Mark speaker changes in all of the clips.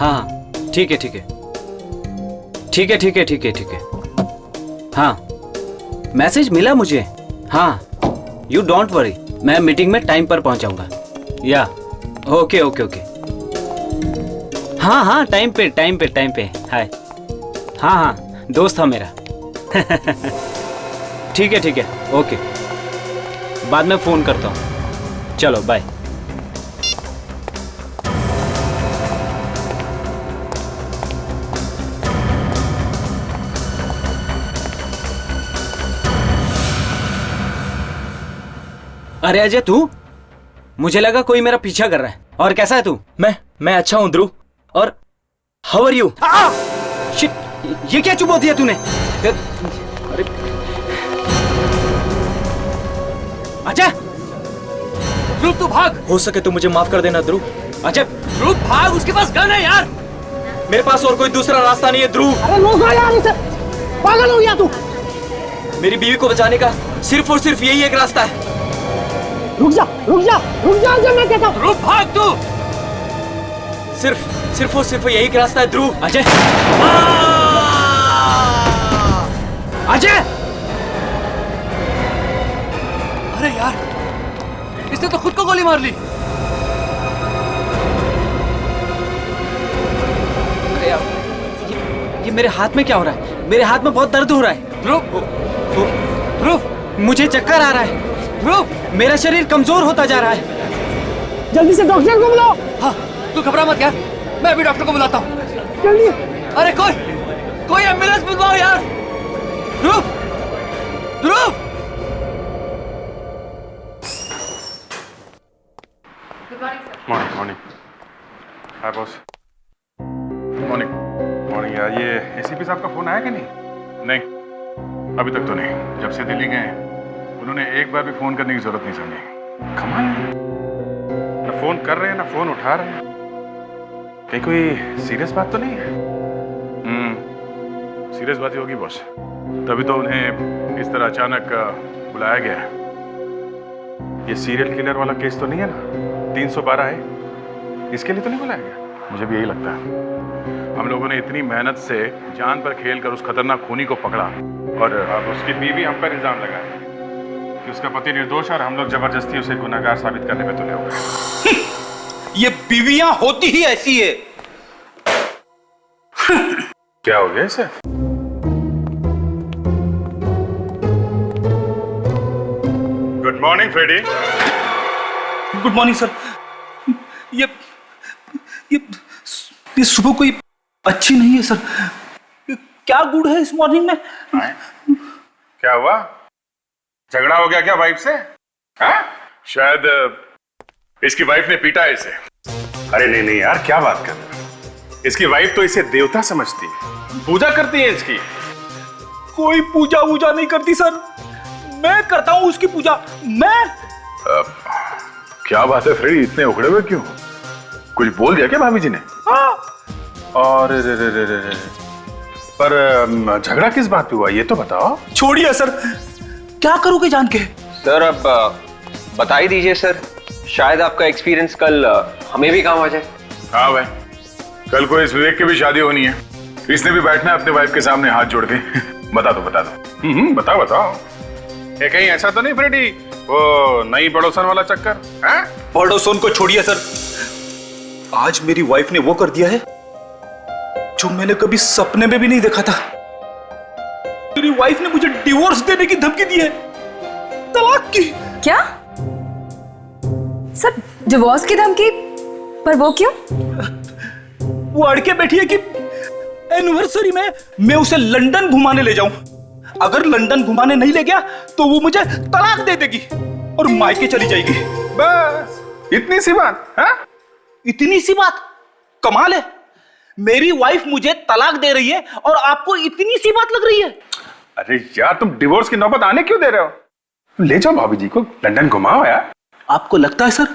Speaker 1: हाँ ठीक है ठीक है ठीक है ठीक है ठीक है ठीक है। हाँ मैसेज मिला मुझे। हाँ यू डोंट वरी, मैं मीटिंग में टाइम पर पहुंचाऊंगा। या ओके ओके ओके। हाँ हाँ टाइम पे टाइम पे टाइम पे। हाय। हाँ हाँ दोस्त था मेरा। ठीक है ओके, बाद में फोन करता हूँ। चलो बाय। अरे अजय तू, मुझे लगा कोई मेरा पीछा कर रहा है। और कैसा है तू?
Speaker 2: मैं अच्छा हूं ध्रुव। और हाउ आर यू?
Speaker 1: शिट, ये क्या चुबो दिया तूने? अरे अजय,
Speaker 2: ध्रुव तू भाग। हो सके तो मुझे माफ कर देना ध्रुव।
Speaker 1: अजय
Speaker 2: ध्रुव भाग, उसके पास गन है यार। मेरे पास और कोई दूसरा रास्ता नहीं है ध्रुव।
Speaker 3: अरे रोका यार इसे, पागल हो गया तू?
Speaker 2: मेरी बीवी को बचाने का सिर्फ और सिर्फ यही एक रास्ता है।
Speaker 3: रुक जा अजय, मैं कहता हूँ।
Speaker 2: ध्रुव भाग तू। सिर्फ और सिर्फ यही एक रास्ता है ध्रुव।
Speaker 1: अजय, अजय!
Speaker 2: अरे यार, इसने तो खुद को गोली मार ली।
Speaker 1: अरे यार, ये मेरे हाथ में क्या हो रहा है? मेरे हाथ में बहुत दर्द हो रहा है।
Speaker 2: ध्रुव,
Speaker 1: मुझे चक्कर आ रहा है।
Speaker 2: ध्रुव,
Speaker 1: मेरा शरीर कमजोर होता जा रहा है।
Speaker 3: जल्दी से डॉक्टर को बुलाओ।
Speaker 2: हाँ, तू घबरा मत यार, मैं अभी डॉक्टर को बुलाता हूँ।
Speaker 3: जल्दी।
Speaker 2: अरे कोई एम्बुलेंस बुलवाओ यार। ध्रुव।
Speaker 4: मॉर्निंग। हाय बॉस। मॉर्निंग यार, ये एसीपी साहब का फोन आया कि नहीं? अभी तक तो नहीं। जब से दिल्ली गए उन्होंने एक बार भी फोन करने की जरूरत नहीं समझी। कमाल है, ना फोन कर रहे हैं ना फोन उठा रहे हैं। कहीं कोई सीरियस बात तो नहीं है? सीरियस बात ही होगी बॉस, तभी तो उन्हें इस तरह अचानक बुलाया गया है। ये सीरियल किलर वाला केस तो नहीं है ना? 312 है, इसके लिए तो नहीं बुलाया गया? मुझे भी यही लगता है। हम लोगों ने इतनी मेहनत से जान पर खेल कर उस खतरनाक खूनी को पकड़ा, और अब उसकी बीवी हम पर इल्जाम लगाए कि उसका पति निर्दोष है और हम लोग जबरदस्ती उसे गुनहगार साबित करने में तुले हुए।
Speaker 5: ये बीवियां होती ही ऐसी है।
Speaker 4: क्या हो गया इसे? Good morning Freddy.
Speaker 5: Good morning sir. ये सुबह कोई अच्छी नहीं है सर। क्या गुड है इस मॉर्निंग में?
Speaker 4: क्या हुआ? झगड़ा हो गया क्या वाइफ से? हाँ? शायद इसकी वाइफ ने पीटा है इसे। अरे नहीं यार, क्या बात कर रहे हो? इसकी वाइफ तो इसे देवता समझती है, पूजा करती है इसकी।
Speaker 5: कोई पूजा वूजा नहीं करती सर, मैं करता हूं उसकी पूजा। मैं
Speaker 4: क्या बात है फ्रेडी, इतने उखड़े हुए क्यों? कुछ बोल दिया क्या भाभी जी ने?
Speaker 5: हाँ।
Speaker 4: और पर झगड़ा किस बात पे हुआ ये तो बताओ।
Speaker 5: छोड़िए सर, क्या करोगे जान के?
Speaker 6: सर अब बता ही दीजिए सर, शायद आपका एक्सपीरियंस कल हमें भी काम आ जाए।
Speaker 4: हाँ भाई, कल को इस विवेक की भी शादी होनी है, इसने भी बैठना है अपने वाइफ के सामने हाथ जोड़ के। बता दो। बताओ। ये कहीं ऐसा तो नहीं फ्रेडी, वो नई पड़ोसन वाला चक्कर?
Speaker 5: पड़ोसन को छोड़िए सर, आज मेरी वाइफ ने वो कर दिया है जो मैंने कभी सपने में भी नहीं देखा था। मेरी वाइफ ने मुझे डिवोर्स देने की धमकी दी है, तलाक की।
Speaker 7: क्या सर, डिवोर्स की धमकी? पर वो क्यों?
Speaker 5: वो अड़के बैठी है कि एनिवर्सरी में मैं उसे लंदन घुमाने ले जाऊं। अगर लंदन घुमाने नहीं ले गया तो वो मुझे तलाक दे देगी और मायके चली जाएगी।
Speaker 4: बस इतनी सी बात?
Speaker 5: इतनी सी बात? कमाल है, मेरी वाइफ मुझे तलाक दे रही है और आपको इतनी सी बात लग रही है?
Speaker 4: अरे यार, तुम डिवोर्स की नौबत आने क्यों दे रहे हो? ले जाओ भाभी जी को लंदन घुमाओ यार।
Speaker 5: आपको लगता है सर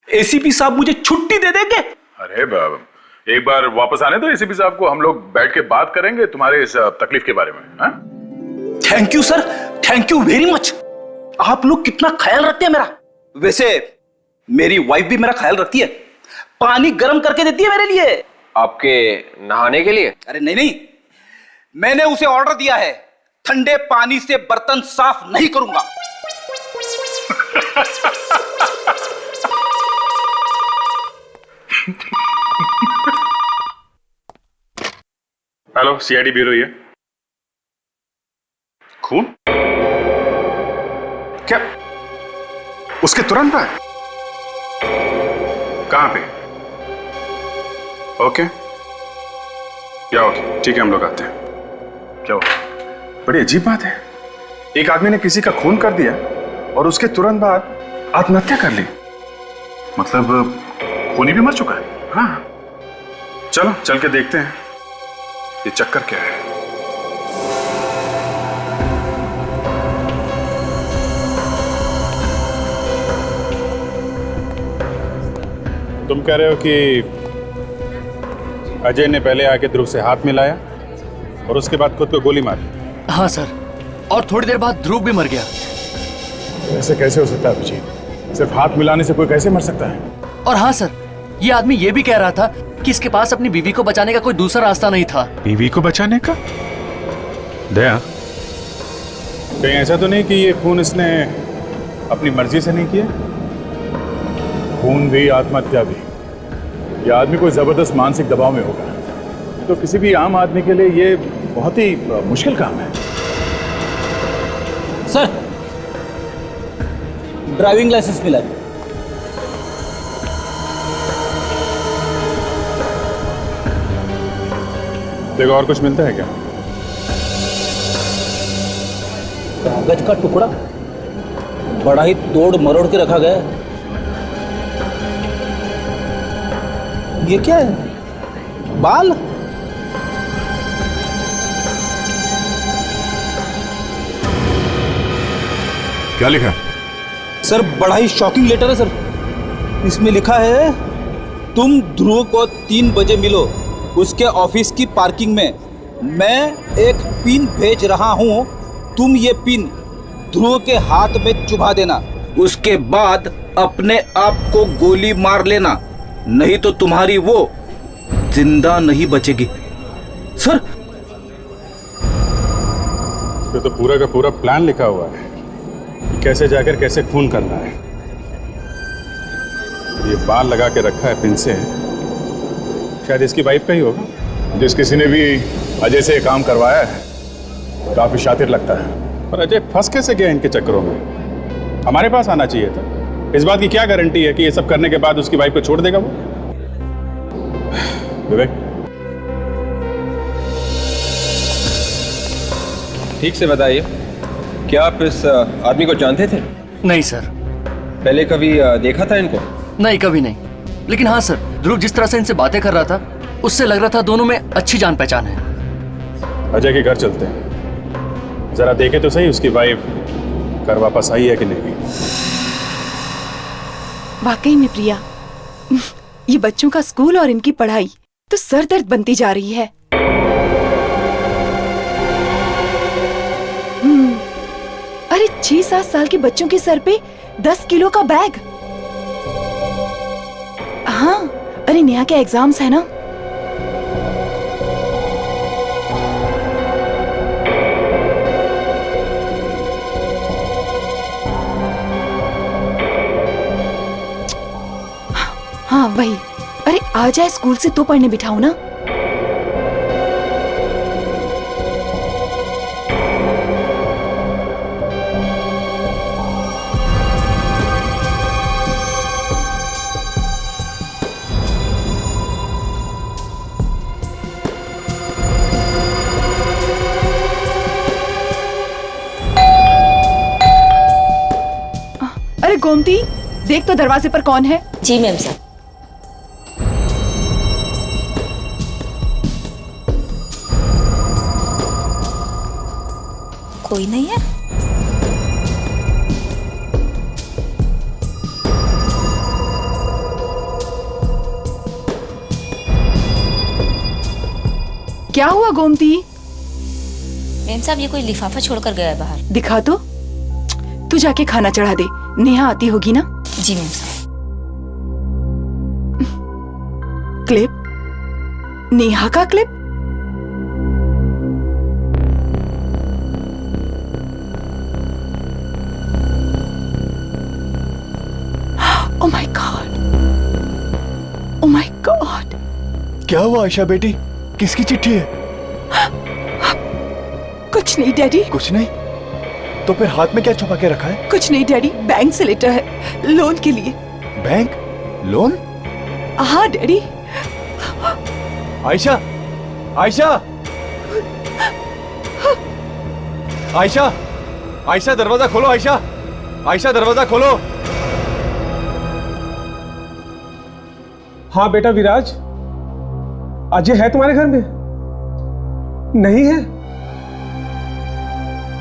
Speaker 5: एसीपी साहब मुझे छुट्टी दे देंगे?
Speaker 4: अरे बाबा, एक बार वापस आने दो एसीपी साहब को, हम लोग बैठ के बात करेंगे तुम्हारे इस तकलीफ के बारे में।
Speaker 5: Thank you sir, thank you very much. आप लोग कितना ख्याल रखते हैं मेरा। वैसे मेरी वाइफ भी मेरा ख्याल रखती है, पानी गर्म करके देती है मेरे लिए।
Speaker 6: आपके नहाने के लिए?
Speaker 5: अरे नहीं नहीं, मैंने उसे ऑर्डर दिया है, ठंडे पानी से बर्तन साफ नहीं करूंगा।
Speaker 4: हेलो, सीआईडी ब्यूरो ये। खून? क्या उसके तुरंत बाद? कहां पे? ओके, क्या ओके, ठीक है, हम लोग आते हैं। क्या हुआ? बड़ी अजीब बात है, एक आदमी ने किसी का खून कर दिया और उसके तुरंत बाद आत्महत्या कर ली। मतलब खूनी भी मर चुका है। हाँ, चलो चल के देखते हैं ये चक्कर क्या है। तुम कह रहे हो कि अजय ने पहले आके ध्रुव से हाथ मिलाया और उसके बाद खुद को गोली मारी?
Speaker 2: हाँ सर, और थोड़ी देर बाद ध्रुव भी मर गया।
Speaker 4: ऐसे कैसे हो सकता है अभिजीत? सिर्फ हाथ मिलाने से कोई कैसे मर सकता है?
Speaker 2: और हाँ सर, ये आदमी ये भी कह रहा था कि इसके पास अपनी बीवी को बचाने का कोई दूसरा रास्ता नहीं था।
Speaker 4: बीवी को बचाने का? दया, कहीं ऐसा तो नहीं कि ये खून इसने अपनी मर्जी से नहीं किया? खून भी आत्महत्या भी, यह आदमी कोई जबरदस्त मानसिक दबाव में होगा, तो किसी भी आम आदमी के लिए ये बहुत ही मुश्किल काम है।
Speaker 5: सर, ड्राइविंग लाइसेंस मिला।
Speaker 4: देखो, और कुछ मिलता है क्या?
Speaker 5: कागज का टुकड़ा बड़ा ही तोड़ मरोड़ के रखा गया है। ये क्या है? बाल?
Speaker 4: क्या लिखा?
Speaker 5: सर, बड़ा ही शॉकिंग लेटर है सर। इसमें लिखा है, तुम ध्रुव को 3 बजे मिलो उसके ऑफिस की पार्किंग में। मैं एक पिन भेज रहा हूं, तुम ये पिन ध्रुव के हाथ में चुभा देना, उसके बाद अपने आप को गोली मार लेना, नहीं तो तुम्हारी वो जिंदा नहीं बचेगी। सर,
Speaker 4: इसमें तो पूरा का पूरा प्लान लिखा हुआ है कि कैसे जाकर कैसे खून करना है। ये बाल लगा के रखा है पिन से, शायद इसकी वाइफ का ही होगा। जिस किसी ने भी अजय से काम करवाया है काफी शातिर लगता है। पर अजय फंस कैसे गया इनके चक्करों में? हमारे पास आना चाहिए था। इस बात की क्या गारंटी है कि ये सब करने के बाद उसकी वाइफ को छोड़ देगा वो? विवेक,
Speaker 6: ठीक से बताइए, क्या आप इस आदमी को जानते थे?
Speaker 2: नहीं सर।
Speaker 6: पहले कभी देखा था इनको?
Speaker 2: नहीं, कभी नहीं। लेकिन हाँ सर, ध्रुव जिस तरह से इनसे बातें कर रहा था, उससे लग रहा था दोनों में अच्छी जान पहचान है।
Speaker 4: अजय के घर चलते हैं, जरा देखे तो सही उसकी वाइफ घर वापस आई है कि नहीं।
Speaker 8: वाकई में प्रिया, ये बच्चों का स्कूल और इनकी पढ़ाई तो सर दर्द बनती जा रही है। अरे 6-7 साल के बच्चों के सर पे 10 किलो का बैग। हाँ, अरे नेहा के एग्जाम्स है ना। हाँ वही। अरे आ जाए स्कूल से तो पढ़ने बिठाओ ना। अरे गोमती, देख तो दरवाजे पर कौन है।
Speaker 9: जी मैम साहब। कोई नहीं है।
Speaker 8: क्या हुआ गोमती?
Speaker 9: मैम साहब, ये कोई लिफाफा छोड़कर गया है बाहर।
Speaker 8: दिखा तो। तू जाके खाना चढ़ा दे, नेहा आती होगी ना।
Speaker 9: जी मैम साहब।
Speaker 8: क्लिप, नेहा का clip? Oh my God! Oh my God!
Speaker 10: क्या हुआ आयशा बेटी? किसकी चिट्ठी है?
Speaker 8: कुछ नहीं डैडी।
Speaker 10: कुछ नहीं? तो फिर हाथ में क्या छुपा के रखा है?
Speaker 8: कुछ नहीं डैडी, बैंक से लेटर है लोन के लिए।
Speaker 10: बैंक? लोन?
Speaker 8: हाँ डैडी।
Speaker 10: आयशा! आयशा! आयशा! आयशा दरवाजा खोलो आयशा! आयशा दरवाजा खोलो!
Speaker 3: हाँ बेटा विराज, अजय है तुम्हारे घर में? नहीं है?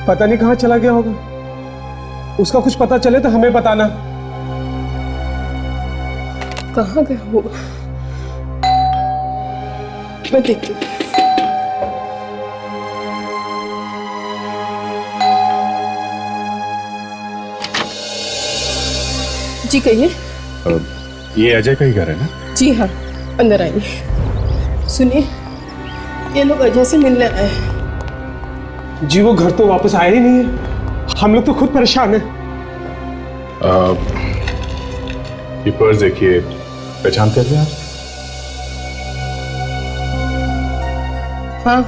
Speaker 3: पता नहीं कहां चला गया होगा। उसका कुछ पता चले तो हमें बताना।
Speaker 11: कहां गया होगा? मैं देखती हूँ। जी कहिए।
Speaker 4: ये अजय का ही घर है ना?
Speaker 11: जी हाँ, अंदर आइए। सुनिए, ये लोग अजय से मिलने आए हैं।
Speaker 3: जी वो घर तो वापस आया ही नहीं है। हम लोग तो खुद परेशान हैं।
Speaker 4: ये पर्स देखिए, पहचानते हैं आप?
Speaker 11: हाँ,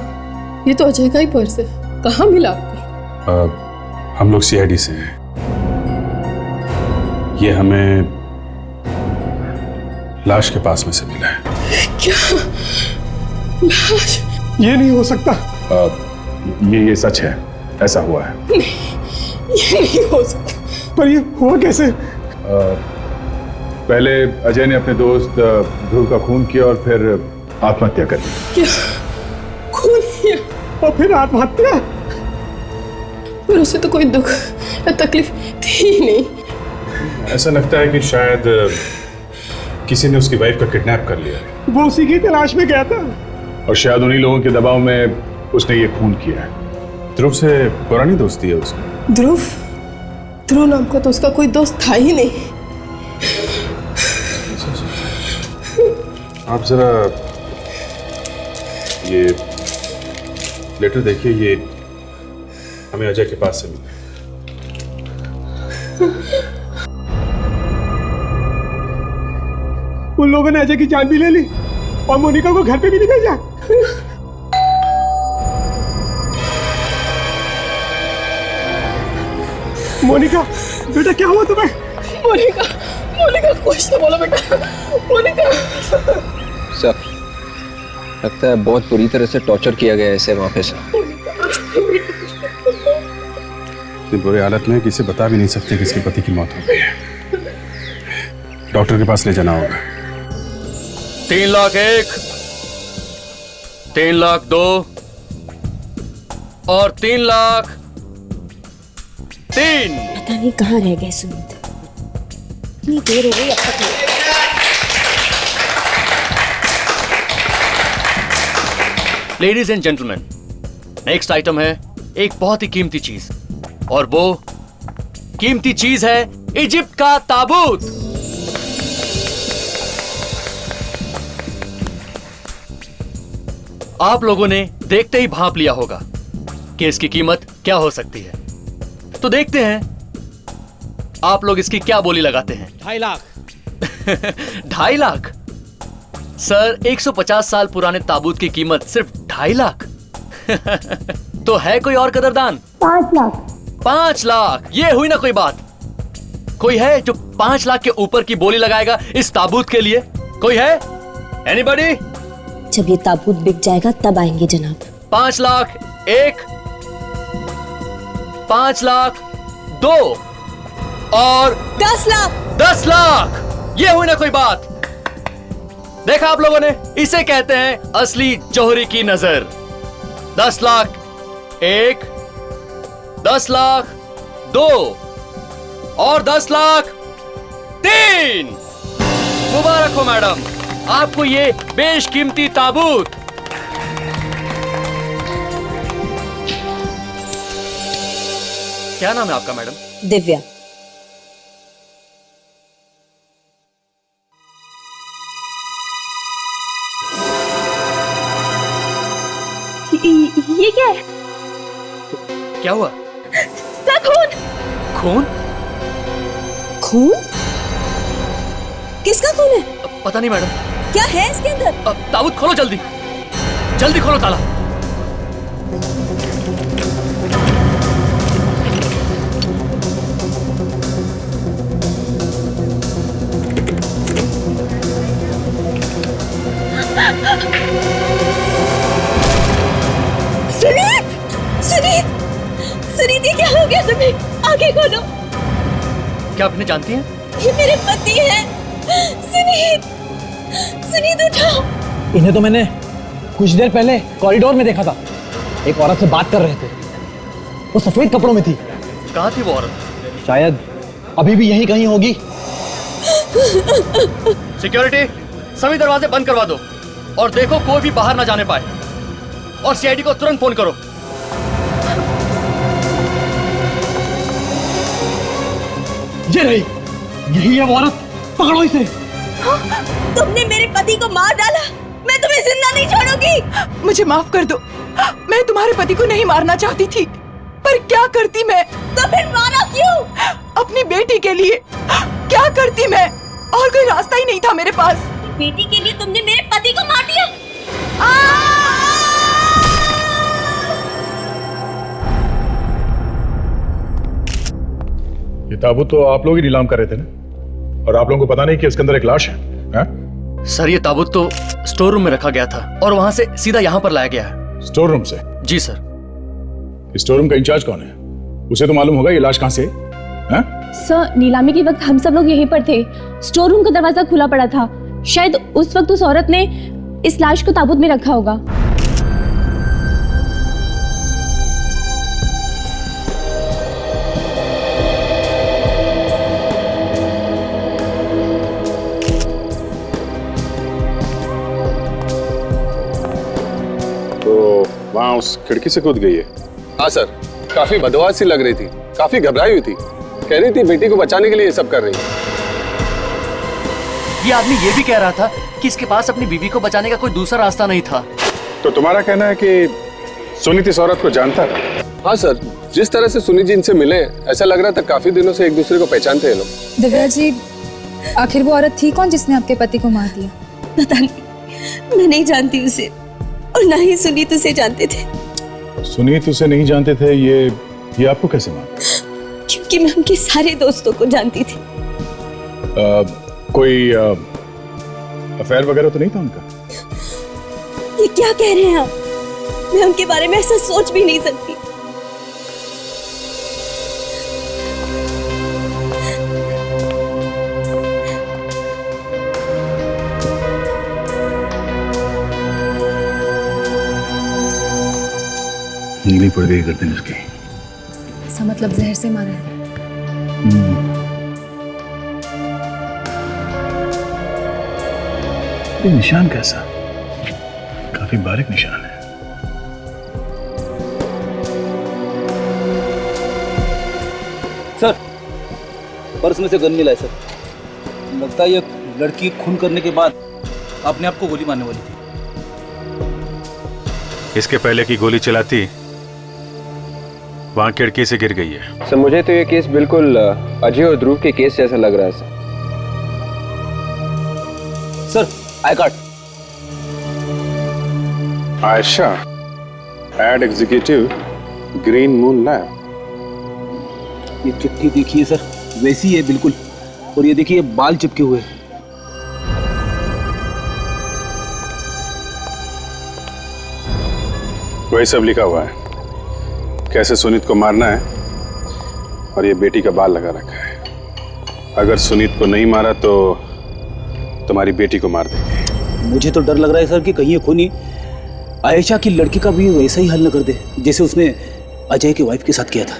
Speaker 11: ये तो अजय का ही पर्स है। कहाँ मिला आपको?
Speaker 4: हम लोग सीआईडी से हैं। ये हमें लाश के पास में से मिला है।
Speaker 11: क्या? लाश?
Speaker 3: ये नहीं हो सकता।
Speaker 4: ये सच है, ऐसा हुआ है।
Speaker 11: नहीं, ये नहीं हो सकता।
Speaker 3: पर ये हुआ कैसे?
Speaker 4: पहले अजय ने अपने दोस्त ध्रुव का खून किया और फिर आत्महत्या कर ली।
Speaker 11: क्या? खून किया?
Speaker 3: और फिर आत्महत्या?
Speaker 11: पर उसे तो कोई दुख या तकलीफ थी ही नहीं।
Speaker 4: ऐसा लगता है कि शायद किसी ने उसकी वाइफ का किडनैप कर लिया है।
Speaker 3: वो उसी की तलाश में गया था
Speaker 4: और शायद उन्हीं लोगों के दबाव में उसने ये खून किया है। ध्रुव से पुरानी दोस्ती है उसकी।
Speaker 11: ध्रुव? ध्रुव नाम का तो उसका कोई दोस्त था ही नहीं।
Speaker 4: आप जरा ये लेटर देखिए, ये हमें अजय के पास से मिला।
Speaker 3: उन लोगों ने अजय की जान भी ले ली और मोनिका को घर पे भी नहीं भेजा। मोनिका, बेटा क्या हुआ तुम्हें?
Speaker 11: मोनिका, मोनिका कुछ तो बोलो बेटा। मोनिका।
Speaker 6: सर, लगता है बहुत बुरी तरह से टॉर्चर किया गया है इसे वहाँ पे।
Speaker 4: इतनी बुरी हालत में किसी बता भी नहीं सकते कि इसके पति की मौत हो गई है। डॉक्टर के पास ले जाना होगा।
Speaker 2: 3,01,000, 3,02,000 और 3,03,000।
Speaker 9: पता नहीं कहाँ रह गए सुमित। इतनी देर हो गई अब तक नहीं।
Speaker 2: Ladies and gentleman, next item है एक बहुत ही कीमती चीज, और वो कीमती चीज है इजिप्ट का ताबूत। आप लोगों ने देखते ही भांप लिया होगा कि इसकी कीमत क्या हो सकती है। तो देखते हैं आप लोग इसकी क्या बोली लगाते हैं।
Speaker 3: 2.5 लाख।
Speaker 2: 2.5 लाख? सर, 150 साल पुराने ताबूत की कीमत सिर्फ 2.5 लाख? तो है कोई और कदरदान?
Speaker 3: 5 लाख।
Speaker 2: 5 लाख? ये हुई ना कोई बात। कोई है जो 5 लाख के ऊपर की बोली लगाएगा इस ताबूत के लिए? कोई है? एनीबॉडी?
Speaker 9: जब ये ताबूत बिक जाएगा तब आएंगे जनाब।
Speaker 2: 5 लाख 1, 5 लाख 2 और
Speaker 9: 10 लाख।
Speaker 2: 10 लाख? ये हुई ना कोई बात। देखा आप लोगों ने, इसे कहते हैं असली जौहरी की नजर। 10 लाख 1, 10 लाख 2 और 10 लाख 3। मुबारक हो मैडम, आपको ये बेशकीमती ताबूत। क्या नाम है आपका मैडम?
Speaker 9: दिव्या। है।
Speaker 2: क्या हुआ?
Speaker 9: खून।
Speaker 2: खून?
Speaker 9: खून? किसका खून है?
Speaker 2: पता नहीं मैडम।
Speaker 9: क्या है इसके अंदर?
Speaker 2: ताबूत खोलो जल्दी, जल्दी खोलो ताला।
Speaker 9: सुनीत! सुनीत! सुनीत, ये क्या हो गया तुम्हें? आंखें खोलो।
Speaker 2: क्या आपने जानती हैं?
Speaker 9: ये मेरे पति हैं। सुनीत! सुनीत उठाओ।
Speaker 12: इन्हें तो मैंने कुछ देर पहले कॉरिडोर में देखा था, एक औरत से बात कर रहे थे। वो सफेद कपड़ों में थी।
Speaker 2: कहाँ थी वो औरत?
Speaker 12: शायद अभी भी यहीं कहीं होगी।
Speaker 2: सिक्योरिटी, सभी दरवाजे बंद करवा दो और देखो कोई भी बाहर ना जाने पाए। और सीआईडी को तुरंत फोन करो।
Speaker 12: ये रही, यही है वो औरत, पकड़ो इसे।
Speaker 9: तुमने मेरे पति को मार डाला, मैं तुम्हें जिंदा नहीं छोड़ूंगी।
Speaker 8: मुझे माफ कर दो, मैं तुम्हारे पति को नहीं मारना चाहती थी, पर क्या करती मैं?
Speaker 9: तो फिर मारा क्यों?
Speaker 8: अपनी बेटी के लिए। क्या करती मैं? और कोई रास्ता ही नहीं था मेरे पास।
Speaker 9: बेटी के लिए तुमने मेरे पति को मार दिया।
Speaker 4: ये ताबूत तो आप लोग ही नीलाम कर रहे थे ना, और आप लोगों को पता नहीं कि इसके अंदर एक लाश है, है?
Speaker 2: सर, ये ताबूत तो स्टोर रूम में रखा गया था और वहां से सीधा यहाँ पर लाया गया है।
Speaker 4: स्टोर रूम से?
Speaker 2: जी सर।
Speaker 4: स्टोर रूम का इंचार्ज कौन है? उसे तो मालूम होगा ये लाश कहाँ से है?
Speaker 9: सर, नीलामी के वक्त हम सब लोग यहीं पर थे। स्टोर रूम का दरवाजा खुला पड़ा था। शायद उस वक्त उस औरत ने इस लाश को ताबूत में रखा होगा।
Speaker 4: तो वहाँ उस खिड़की से कूद गई है?
Speaker 10: हाँ सर, काफी बदवास सी लग रही थी, काफी घबराई हुई थी, कह रही थी बेटी को बचाने के लिए ये सब कर रही है।
Speaker 2: ये आदमी ये भी कह रहा था कि इसके पास अपनी बीवी को बचाने का कोई दूसरा रास्ता नहीं था।
Speaker 4: तो तुम्हारा कहना है कि सुनीत इस औरत को जानता था?
Speaker 10: हाँ सर, जिस तरह से सुनीत जी इनसे मिले, ऐसा लग रहा था काफी दिनों से एक दूसरे को पहचानते हैं लोग।
Speaker 7: दिव्या जी, आखिर वो औरत थी कौन जिसने आपके पति को मार दिया?
Speaker 9: पता नहीं, मैं नहीं जानती उसे, और ना ही सुनीत उसे जानते थे।
Speaker 4: सुनीत उसे नहीं जानते थे, ये आपको कैसे मालूम?
Speaker 9: क्योंकि मैं उनके सारे दोस्तों को जानती थी।
Speaker 4: कोई अफेयर वगैरह तो नहीं था उनका?
Speaker 9: ये क्या कह रहे हैं आप? मैं उनके बारे में ऐसा सोच भी नहीं सकती।
Speaker 4: नीली पड़ गई गर्दन उसकी।
Speaker 7: इसका मतलब जहर से मारा है।
Speaker 4: ये निशान कैसा? काफी बारीक निशान है।
Speaker 12: सर, पर्स में से गन मिला है सर। लगता है ये लड़की खून करने के बाद अपने आप को गोली मारने वाली थी।
Speaker 4: इसके पहले की गोली चलाती वहां खिड़की से गिर गई है।
Speaker 6: सर, मुझे तो ये केस बिल्कुल अजय और ध्रुव के केस जैसा लग रहा है
Speaker 12: sir. I card.
Speaker 4: Ayesha, ad executive, Green Moon Lab.
Speaker 12: ये चिट्ठी देखिए सर, वैसी है बिल्कुल। और ये देखिए बाल चिपके हुए।
Speaker 4: वही सब लिखा हुआ है, कैसे सुनीत को मारना है, और ये बेटी का बाल लगा रखा है। अगर सुनीत को नहीं मारा तो तुम्हारी बेटी को मार देंगे।
Speaker 12: मुझे तो डर लग रहा है सर कि कहीं ये खूनी आयशा की लड़की का भी वैसा ही हल न कर दे जैसे उसने अजय की वाइफ के साथ किया था।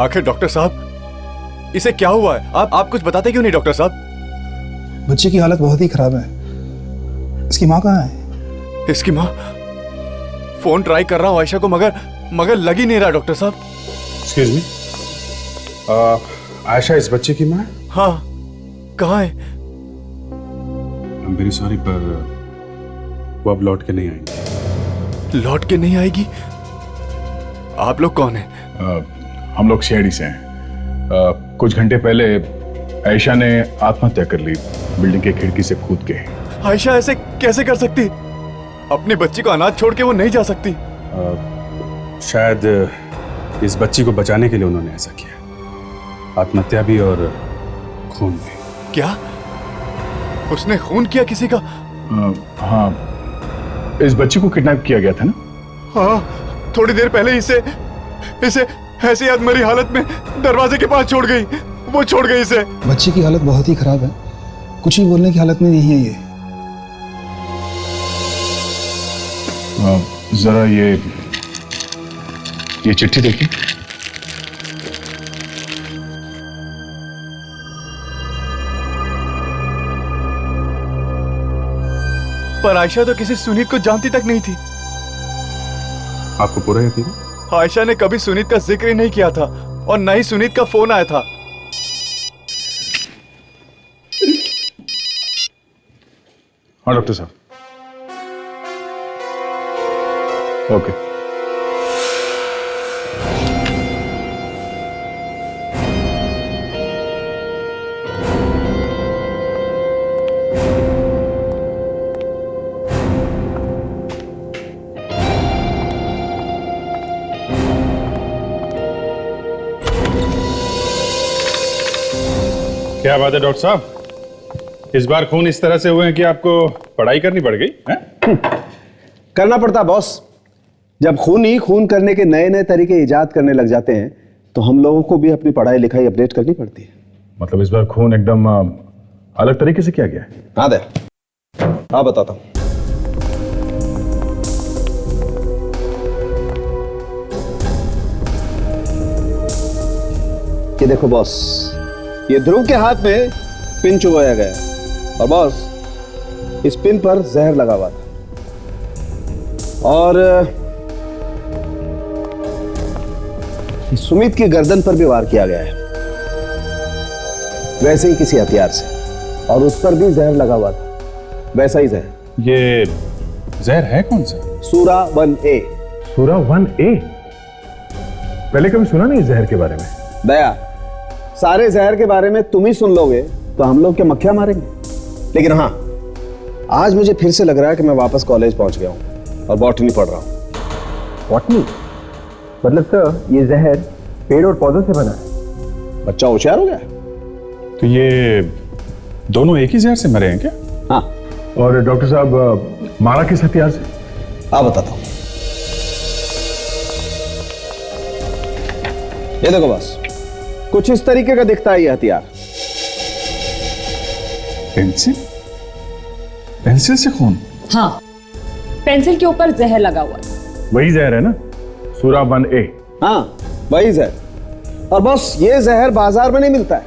Speaker 10: आखिर डॉक्टर साहब, इसे क्या हुआ है? आप कुछ बताते क्यों नहीं डॉक्टर साहब?
Speaker 13: बच्चे की हालत बहुत ही खराब है। इसकी माँ कहाँ है?
Speaker 10: इसकी माँ? फोन ट्राई कर रहा हूँ आयशा को, मगर लग ही नहीं रहा डॉक्टर साहब।
Speaker 4: एक्सक्यूज मी, आयशा इस बच्चे की माँ?
Speaker 10: हाँ, कहाँ है?
Speaker 4: I'm very sorry, पर वो अब लौट के नहीं आएंगे।
Speaker 2: लौट के नहीं आएगी? आप लोग कौन हैं?
Speaker 4: हम लोग सीआईडी से हैं। कुछ घंटे पहले आयशा ने आत्महत्या कर ली, बिल्डिंग के खिड़की से कूद के।
Speaker 2: आयशा ऐसे कैसे कर सकती? अपनी बच्ची को अनाथ छोड़ के वो नहीं जा सकती।
Speaker 4: शायद इस बच्ची को बचाने के लिए उन्होंने ऐसा किया। आत्महत्या भी और खून भी।
Speaker 2: क्या? उसने खून किया किसी का?
Speaker 4: हाँ, इस बच्ची को किडनैप किया गया था ना?
Speaker 2: हाँ, थोड़ी देर पहले इसे ऐसी अधमरी हालत में दरवाजे के पास छोड़ गई। वो छोड़ गई इसे।
Speaker 13: बच्ची की हालत बहुत ही खराब है, कुछ ही बोलने की हालत में नहीं है ये।
Speaker 4: जरा ये चिट्ठी देखिए।
Speaker 2: पर आयशा तो किसी सुनीत को जानती तक नहीं थी।
Speaker 4: आपको पूरा यकीन है?
Speaker 2: आयशा ने कभी सुनीत का जिक्र ही नहीं किया था और न ही सुनीत का फोन आया था।
Speaker 4: हाँ डॉक्टर साहब। ओके। क्या बात है डॉक्टर साहब, इस बार खून इस तरह से हुए हैं कि आपको पढ़ाई करनी पड़ गई है?
Speaker 14: करना पड़ता बॉस। जब खून ही खून करने के नए नए तरीके इजाद करने लग जाते हैं तो हम लोगों को भी अपनी पढ़ाई लिखाई अपडेट करनी पड़ती है।
Speaker 4: मतलब इस बार खून एकदम अलग तरीके से किया गया है?
Speaker 14: हाँ दे, हाँ बताता हूं। ये देखो बॉस, ये ध्रुव के हाथ में पिन चुभाया गया और बॉस इस पिन पर जहर लगा हुआ था और सुमित की गर्दन पर भी वार किया गया है, वैसे ही किसी हथियार से, और उस पर भी जहर लगा हुआ था, वैसा ही जहर।
Speaker 4: ये जहर है कौन सा?
Speaker 14: सूरा 1A।
Speaker 4: सूरा 1A? पहले कभी सुना नहीं जहर के बारे में।
Speaker 14: दया, सारे जहर के बारे में तुम ही सुन लोगे तो हम लोग क्या मक्खियां मारेंगे। लेकिन हाँ, आज मुझे फिर से लग रहा है कि मैं वापस कॉलेज पहुंच गया हूं और बॉटनी पढ़ रहा हूं।
Speaker 6: बॉटनी? मतलब तो ये जहर पेड़ और पौधों से बना है?
Speaker 14: बच्चा होशियार हो गया।
Speaker 4: तो ये दोनों एक ही जहर से मरे हैं क्या?
Speaker 14: हाँ।
Speaker 4: और डॉक्टर साहब मारा किस हथियार से?
Speaker 14: आप बताता हूं। ये देखो बस, कुछ इस तरीके का दिखता है ये हथियार।
Speaker 4: पेंसिल? पेंसिल से खून?
Speaker 15: हाँ, पेंसिल के ऊपर जहर लगा हुआ है।
Speaker 4: वही जहर है ना, सूरा 1A?
Speaker 14: हाँ, वही जहर। और बॉस ये जहर बाजार में नहीं मिलता है,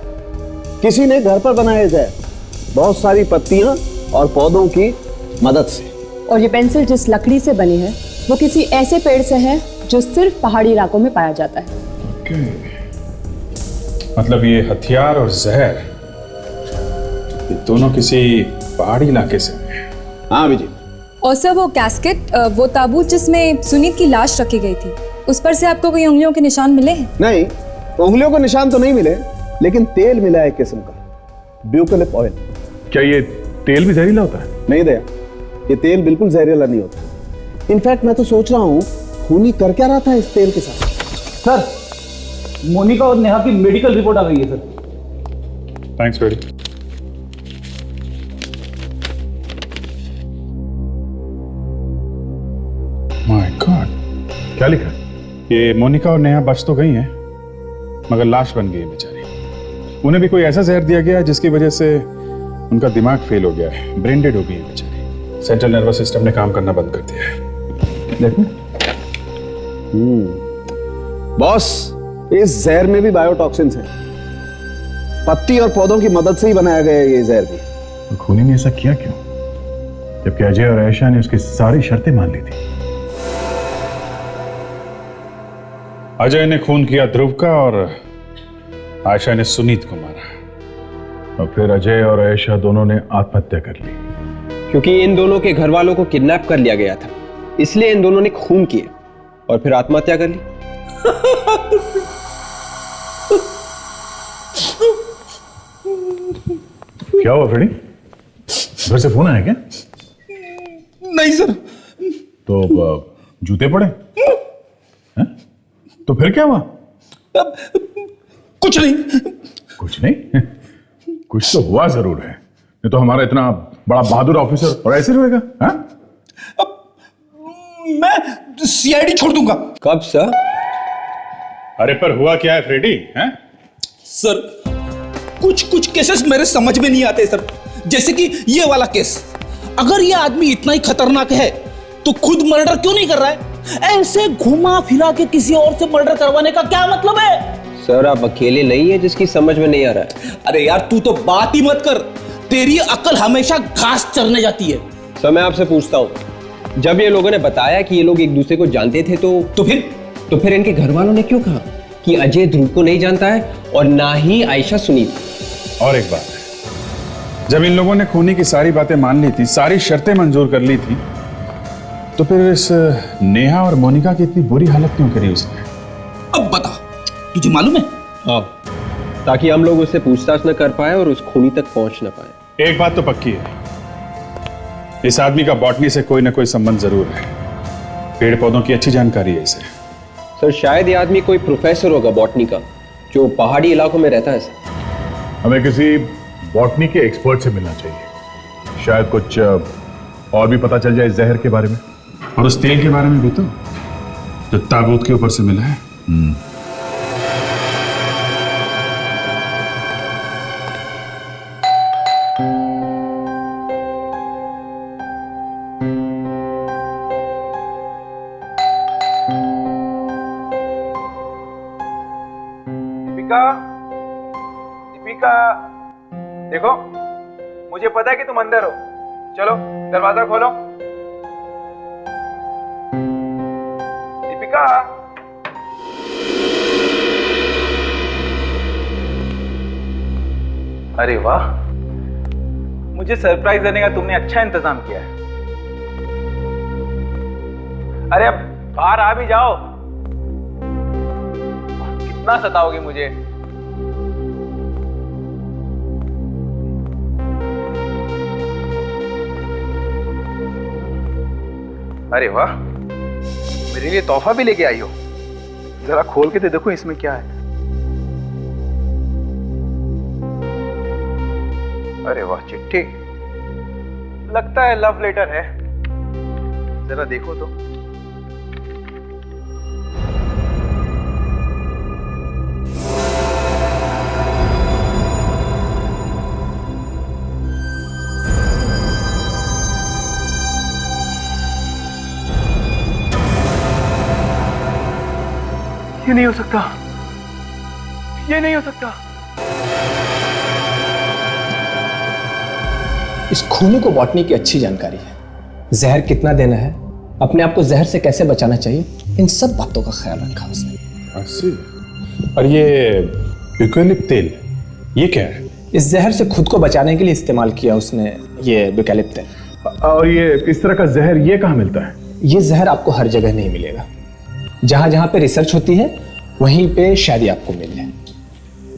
Speaker 14: किसी ने घर पर बनाया जहर, बहुत सारी पत्तियां और पौधों की मदद से।
Speaker 15: और ये पेंसिल जिस लकड़ी से बनी है वो किसी ऐसे पेड़ से है जो सिर्फ पहाड़ी इलाकों में पाया जाता है।
Speaker 4: मतलब ये हथियार और जहर, ये दोनों किसी पहाड़ी इलाके से हैं।
Speaker 14: हाँ विजय।
Speaker 7: और सर वो कैस्केट, वो ताबूत जिसमें सुनीत की लाश रखी गई थी, उस पर से आपको कोई उंगलियों के निशान मिले हैं?
Speaker 14: नहीं, उंगलियों के निशान तो नहीं मिले, लेकिन तेल मिला है एक किस्म का, ब्यूकलिप ऑयल।
Speaker 4: क्या ये तेल भी जहरीला होता है?
Speaker 14: नहीं दया, ये तेल बिल्कुल जहरीला नहीं होता। इनफैक्ट मैं तो सोच रहा हूँ खूनी कर क्या रहा था इस तेल के साथ।
Speaker 12: सर, मोनिका और नेहा की मेडिकल रिपोर्ट आ गई है sir.
Speaker 4: Thanks very. My God, क्या लिखा है? ये मोनिका और नेहा बच तो गई हैं, मगर लाश बन गई है बेचारी। उन्हें भी कोई ऐसा जहर दिया गया है जिसकी वजह से उनका दिमाग फेल हो गया है, ब्रेन डेड हो गई है बेचारी। सेंट्रल नर्वस सिस्टम ने काम करना बंद कर दिया है। देखो।
Speaker 14: बॉस, इस जहर में भी बायोटॉक्सिन्स हैं, पत्ती और पौधों की मदद से ही बनाया गया है ये जहर भी।
Speaker 4: तो खूनी ने ऐसा किया क्यों, जबकि अजय और आयशा ने उसकी सारी शर्तें मान ली थी? अजय ने खून किया ध्रुव का और आयशा ने सुनीत को मारा, और फिर अजय और आयशा दोनों ने आत्महत्या कर ली।
Speaker 6: क्योंकि इन दोनों के घर वालों को किडनैप कर लिया गया था, इसलिए इन दोनों ने खून किया और फिर आत्महत्या कर ली।
Speaker 4: क्या हुआ फ्रेडी? घर से फोन आया क्या?
Speaker 12: नहीं सर।
Speaker 4: तो जूते पड़े हैं? तो फिर क्या हुआ?
Speaker 12: कुछ नहीं।
Speaker 4: कुछ नहीं? कुछ तो हुआ जरूर है, नहीं तो हमारा इतना बड़ा बहादुर ऑफिसर और ऐसे रहेगा?
Speaker 12: मैं सीआईडी छोड़ दूंगा।
Speaker 6: कब सर?
Speaker 4: अरे पर हुआ क्या है फ्रेडी? हैं?
Speaker 12: सर कुछ केसेस मेरे समझ में नहीं आते सर, जैसे कि ये वाला केस। अगर ये आदमी इतना ही खतरनाक है तो खुद मर्डर क्यों नहीं कर रहा है? ऐसे घुमा फिरा के किसी और से मर्डर करवाने का क्या मतलब है?
Speaker 6: सर आप अकेले नहीं है जिसकी समझ में नहीं आ रहा है।
Speaker 12: अरे यार तू तो बात ही मत कर, तेरी अकल हमेशा घास चरने जाती है।
Speaker 6: सर मैं आपसे पूछता हूँ, जब ये लोगों ने बताया कि ये लोग एक दूसरे को जानते थे तो फिर इनके घर वालों ने क्यों कहा कि अजय ध्रुव को नहीं जानता है और ना ही आयशा सुनीत?
Speaker 4: और एक बात, जब इन लोगों ने खूनी की सारी बातें मान ली थी, सारी शर्तें मंजूर कर ली थी, तो फिर इस नेहा और मोनिका की इतनी बुरी हालत क्यों करी उसने?
Speaker 12: अब बता, तुझे मालूम है?
Speaker 6: हाँ, ताकि हम लोग उससे पूछताछ न कर पाए और उस खूनी तक पहुंच न पाए।
Speaker 4: एक बात तो पक्की है, इस आदमी का बॉटनी से कोई ना कोई संबंध जरूर है। पेड़ पौधों की अच्छी जानकारी है इसे।
Speaker 6: सर शायद ये आदमी कोई प्रोफेसर होगा बॉटनी का, जो पहाड़ी इलाकों में रहता है सर।
Speaker 4: हमें किसी बॉटनी के एक्सपर्ट से मिलना चाहिए, शायद कुछ और भी पता चल जाए इस जहर के बारे में और उस तेल के बारे में भी, तो जो ताबूत के ऊपर से मिला है।
Speaker 16: दीपिका, देखो मुझे पता है कि तुम अंदर हो, चलो दरवाजा खोलो। दीपिका, अरे वाह, मुझे सरप्राइज देने का तुमने अच्छा इंतजाम किया है। अरे अब बाहर आ भी जाओ, कितना सताओगी मुझे। अरे वाह, मेरे लिए तोहफा भी लेके आई हो, जरा खोल के तो देखो इसमें क्या है। अरे वाह, चिट्ठी, लगता है लव लेटर है, जरा देखो तो। ये नहीं हो सकता, ये नहीं हो सकता।
Speaker 17: इस खूनी को बॉटनी की अच्छी जानकारी है, जहर कितना देना है, अपने आप को जहर से कैसे बचाना चाहिए, इन सब बातों का ख्याल रखा उसने।
Speaker 4: अच्छा, और ये यूकैलिप्ट तेल, ये क्या है?
Speaker 17: इस जहर से खुद को बचाने के लिए इस्तेमाल किया उसने ये यूकैलिप्ट तेल।
Speaker 4: और ये इस तरह का जहर ये कहाँ मिलता है?
Speaker 17: ये जहर आपको हर जगह नहीं मिलेगा, जहां जहां पे रिसर्च होती है वहीं पे शायद ही आपको मिल जाए।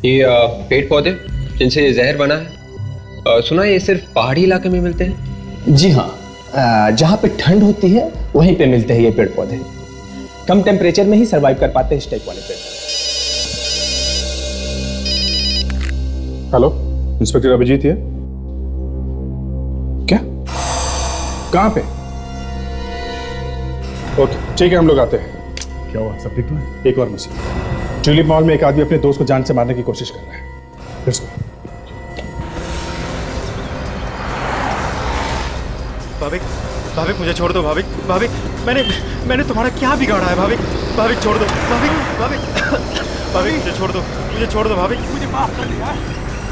Speaker 6: ये पेड़ पौधे जिनसे ये जहर बना है, सुना ये सिर्फ पहाड़ी इलाके में मिलते हैं?
Speaker 17: जी हाँ, जहां पे ठंड होती है वहीं पे मिलते हैं ये पेड़ पौधे। कम टेम्परेचर में ही सरवाइव कर पाते हैं इस टाइप वाले पेड़ पौधे।
Speaker 4: हेलो, इंस्पेक्टर अभिजीत है? क्या? कहाँ पे? ओके ठीक है, हम लोग आते हैं। क्या हुआ, सब ठीक है? एक और मसला, ट्यूलिप मॉल में एक आदमी अपने दोस्त को जान से मारने की कोशिश कर रहा है। Let's go.
Speaker 2: भाभी, भाभी मुझे छोड़ दो भाभी, भाभी मैंने तुम्हारा क्या बिगाड़ा है भाभी, भाभी छोड़ दो भाभी, भाभी भाभी मुझे छोड़ दो, मुझे छोड़ दो भाभी, मुझे माफ कर दिया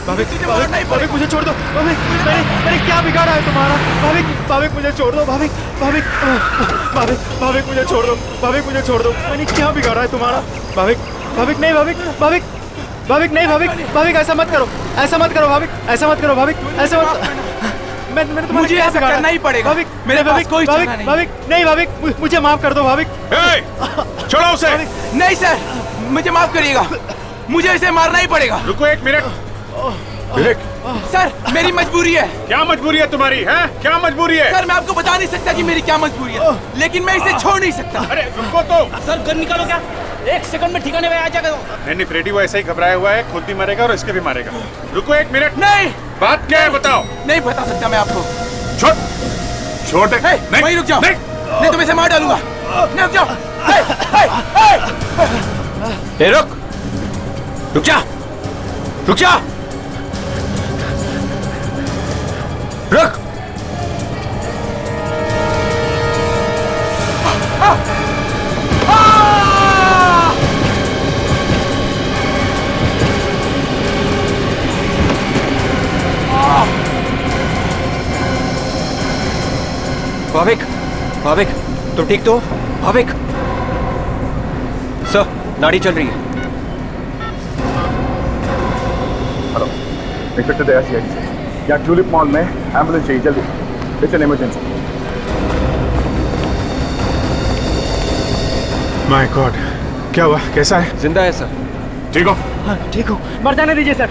Speaker 2: भाभी, भाभी भाभी मुझे छोड़ दो भाभी, मैंने क्या बिगाड़ा है तुम्हारा भाभी, भाभी मुझे छोड़ दो भाभी, भाभी भाभी भाभी मुझे छोड़ दो भाभी, मुझे छोड़ दो, मैंने क्या बिगाड़ा है तुम्हारा भाभी, भाभी नहीं भाभी, भाभी भाभी नहीं भाभी, भाभी ऐसा मत करो, ऐसा मत करो भाभी, ऐसा मत करो भाभी, ऐसा मत
Speaker 16: मुझे ऐसा करना ही पड़ेगा। मेरे पास कोई चारा नहीं।
Speaker 18: भाविक नहीं, भाविक मुझे माफ कर दो भाविक।
Speaker 4: छोड़ो उसे।
Speaker 16: नहीं सर, मुझे माफ करिएगा, मुझे इसे मारना ही पड़ेगा।
Speaker 4: रुको एक मिनट। विवेक,
Speaker 16: सर मेरी मजबूरी है।
Speaker 4: क्या मजबूरी है तुम्हारी? है क्या मजबूरी है?
Speaker 16: सर मैं आपको बता नहीं सकता कि मेरी क्या मजबूरी है, लेकिन मैं इसे छोड़ नहीं सकता।
Speaker 4: अरे रुको तो।
Speaker 18: सर गन निकालो, क्या 1 सेकंड में ठिकाने में आ जाएगा।
Speaker 4: नहीं फ्रेडी, वो ऐसा ही घबराया हुआ है, खुद भी मरेगा और इसके भी मारेगा। रुको एक मिनट।
Speaker 16: नहीं,
Speaker 4: बात क्या है बताओ।
Speaker 16: नहीं बता सकता मैं आपको।
Speaker 4: छोड़ दे।
Speaker 16: नहीं, वहीं रुक जाओ, नहीं तो मैं इसे मार डालूंगा। नहीं रुक जाओ।
Speaker 1: रुक जा, रुक जा, रुक। भाविक, भाविक तुम ठीक तो? भाविक सर, नाड़ी चल रही है।
Speaker 4: हेलो, इंस्पेक्टर दया सीआईडी से। यहाँ ट्यूलिप मॉल में एम्बुलेंस चाहिए, जल्दी। It's an emergency. My God, क्या हुआ? कैसा है?
Speaker 1: जिंदा है सर।
Speaker 4: ठीक हो?
Speaker 18: हाँ ठीक हो। मर जाने दीजिए सर,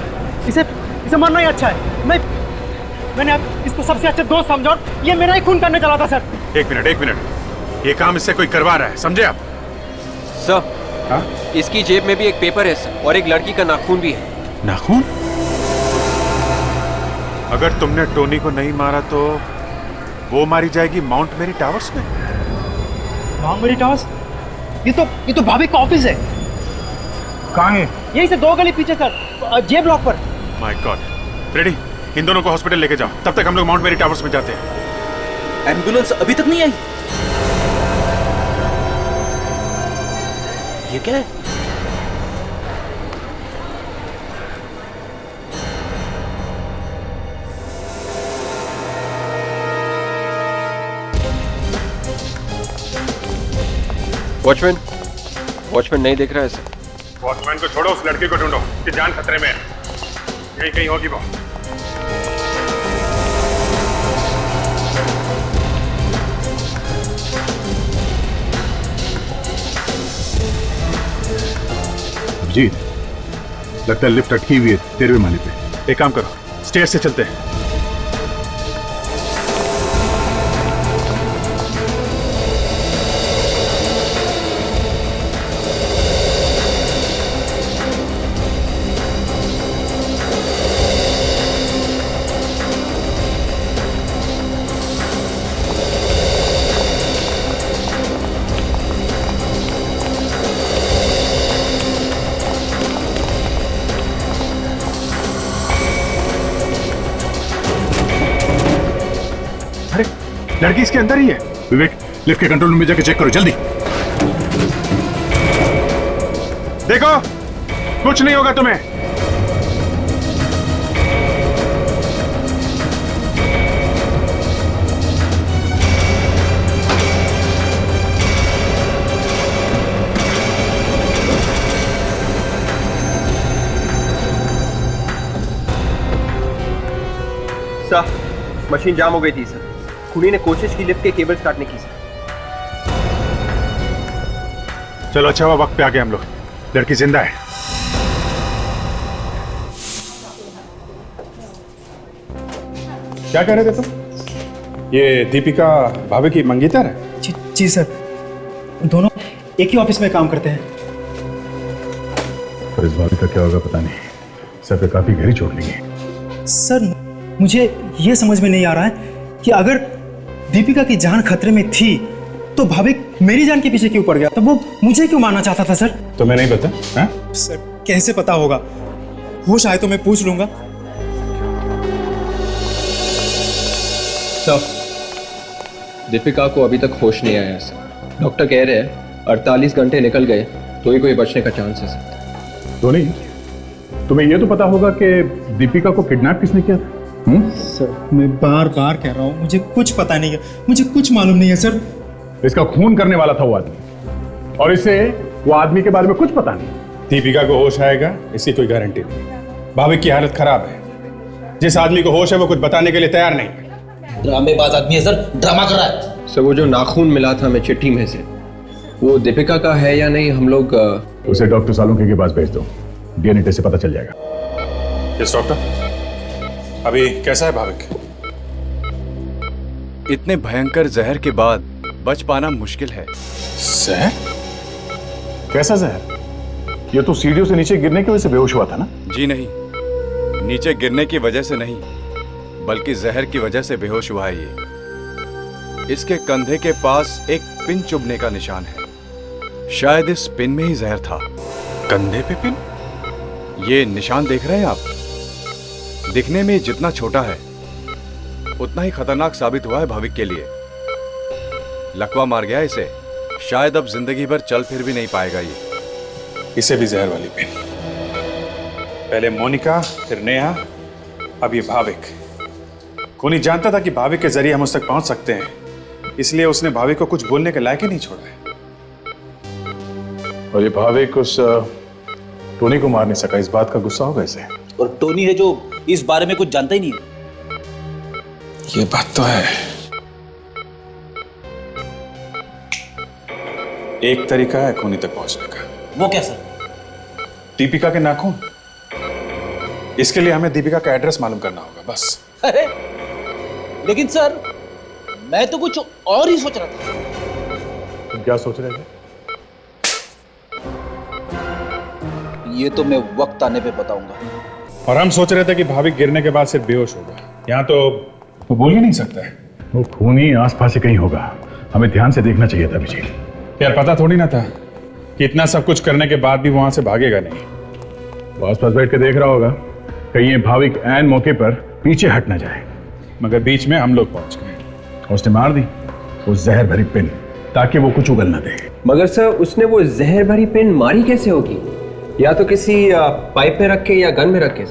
Speaker 18: इसे मरना ही अच्छा है। मैंने अब इसको सबसे अच्छे दोस्त समझा और ये मेरा ही खून करने चला था सर।
Speaker 4: एक मिनट, ये काम इससे कोई करवा रहा है, समझे आप?
Speaker 6: सर,
Speaker 4: हाँ?
Speaker 6: इसकी जेब में भी एक पेपर है सर, और एक लड़की का नाखून भी है।
Speaker 4: नाखून? अगर तुमने टोनी को नहीं मारा तो वो मारी जाएगी माउंट मेरी टावर्स में।
Speaker 18: माउंट मेरी टावर्स? ये तो भाभी का ऑफिस है।
Speaker 4: कहाँ है?
Speaker 18: यही से 2 गली पीछे सर, जे ब्लॉक पर।
Speaker 4: माय गॉड, फ्रेडी इन दोनों को हॉस्पिटल लेके जाओ, तब तक हम लोग माउंट मेरी टावर्स में जाते हैं।
Speaker 12: एम्बुलेंस अभी तक नहीं आई। ये क्या है?
Speaker 6: वॉचमैन नहीं देख रहा है सर।
Speaker 4: वॉचमैन को छोड़ो, उस लड़के को ढूंढो, उसकी जान खतरे में है। यहीं कहीं होगी वो। अभिजीत, लगता है लिफ्ट अटकी हुई है 13वें माले पे। एक काम करो, स्टेयर से चलते हैं। लड़की इसके अंदर ही है। विवेक, लिफ्ट के कंट्रोल रूम में जाके चेक करो जल्दी। देखो, कुछ नहीं होगा तुम्हें।
Speaker 6: सर, मशीन जाम हो गई थी सर। खुनी ने कोशिश की लिफ्ट के केबल्स काटने की सर।
Speaker 4: चलो अच्छा हुआ वक्त पे आ गए हम लोग। लड़की जिंदा है। क्या कह रहे थे तुम? ये दीपिका भाभी की मंगेतर है?
Speaker 13: जी सर, दोनों एक ही ऑफिस में काम करते हैं।
Speaker 4: पर इस भाभी का क्या होगा पता नहीं, सर पे काफी गहरी चोट लगी है।
Speaker 13: सर मुझे ये समझ में नहीं आ रहा है कि अगर दीपिका की जान खतरे में थी तो भाविक मेरी जान के पीछे क्यों पड़ गया? तो वो मुझे क्यों मारना चाहता था सर?
Speaker 4: तुम्हें नहीं पता? हाँ?
Speaker 13: सर कैसे पता होगा? होश आए तो मैं पूछ लूंगा।
Speaker 6: सर, दीपिका को अभी तक होश नहीं आया सर। डॉक्टर कह रहे हैं 48 घंटे निकल गए तो ही कोई बचने का चांस है सर।
Speaker 4: धोनी, तुम्हें यह तो पता होगा कि दीपिका को किडनैप किसने किया था?
Speaker 13: सर मैं बार बार कह रहा हूँ, मुझे कुछ पता नहीं है, मुझे कुछ मालूम नहीं है सर।
Speaker 4: इसका खून करने वाला था वो आदमी, और इसे वो आदमी के बारे में कुछ पता नहीं। दीपिका को होश आएगा इसकी कोई गारंटी नहीं। भाविक की हालत खराब है। जिस आदमी को होश है वो कुछ बताने के लिए तैयार नहीं।
Speaker 12: ड्रामेबाज आदमी है सर, ड्रामा कर रहा है।
Speaker 6: सर वो जो नाखून मिला था हमें चिट्ठी में से, वो दीपिका का है या नहीं, हम लोग
Speaker 4: उसे डॉक्टर सालुंके के पास भेज दो, डीएनए टेस्ट से पता चल जाएगा। यस डॉक्टर, अभी कैसा है भाविक?
Speaker 19: इतने भयंकर जहर के बाद बच पाना मुश्किल है।
Speaker 4: जहर? कैसा जहर? ये तो सीढ़ियों से नीचे गिरने की वजह से बेहोश हुआ था ना?
Speaker 19: जी नहीं, नीचे गिरने की वजह से नहीं, बल्कि जहर की वजह से बेहोश हुआ है ये। इसके कंधे के पास एक पिन चुभने का निशान है, शायद इस पिन में ही जहर था। कंधे पे पिन? ये निशान देख रहे हैं आप? दिखने में जितना छोटा है उतना ही खतरनाक साबित हुआ है भाविक के लिए। लकवा मार गया इसे, शायद अब जिंदगी भर चल फिर भी नहीं पाएगा ये।
Speaker 4: इसे भी जहर वाली पिन। पहले मोनिका, फिर नेहा, अब ये भाविक। कोनी जानता था कि भाविक के जरिए हम उस तक पहुंच सकते हैं, इसलिए उसने भाविक को कुछ बोलने के लायक ही नहीं छोड़ा है। और ये भाविक उस टोनी को मार नहीं सका, इस बात का गुस्सा होगा इसे।
Speaker 12: और टोनी है जो इस बारे में कुछ जानता ही नहीं है।
Speaker 4: ये बात तो है। एक तरीका है कोनी तक पहुंचने का।
Speaker 12: वो क्या सर?
Speaker 4: दीपिका के नाखून। इसके लिए हमें दीपिका का एड्रेस मालूम करना होगा, बस।
Speaker 12: अरे लेकिन सर, मैं तो कुछ और ही सोच रहा था।
Speaker 4: तुम क्या सोच रहे थे?
Speaker 12: ये तो मैं वक्त आने पे बताऊंगा।
Speaker 4: और हम सोच रहे थे कि भाविक गिरने के बाद सिर्फ बेहोश होगा। यहाँ तो वो बोल ही नहीं सकता है। वो खून ही आसपास से कहीं होगा, हमें ध्यान से देखना चाहिए था विजय। यार पता थोड़ी ना था कि इतना सब कुछ करने के बाद भी वहां से भागेगा नहीं। वो आसपास बैठ के देख रहा होगा कहीं ये भाविक ऐन मौके पर पीछे हट ना जाए। मगर बीच में हम लोग पहुंच गए। उसने मार दी वो जहर भरी पिन, ताकि वो कुछ उगल ना दे।
Speaker 6: मगर सर उसने वो जहर भरी पिन मारी कैसे होगी? या तो किसी पाइप में रख के या गन में रख के?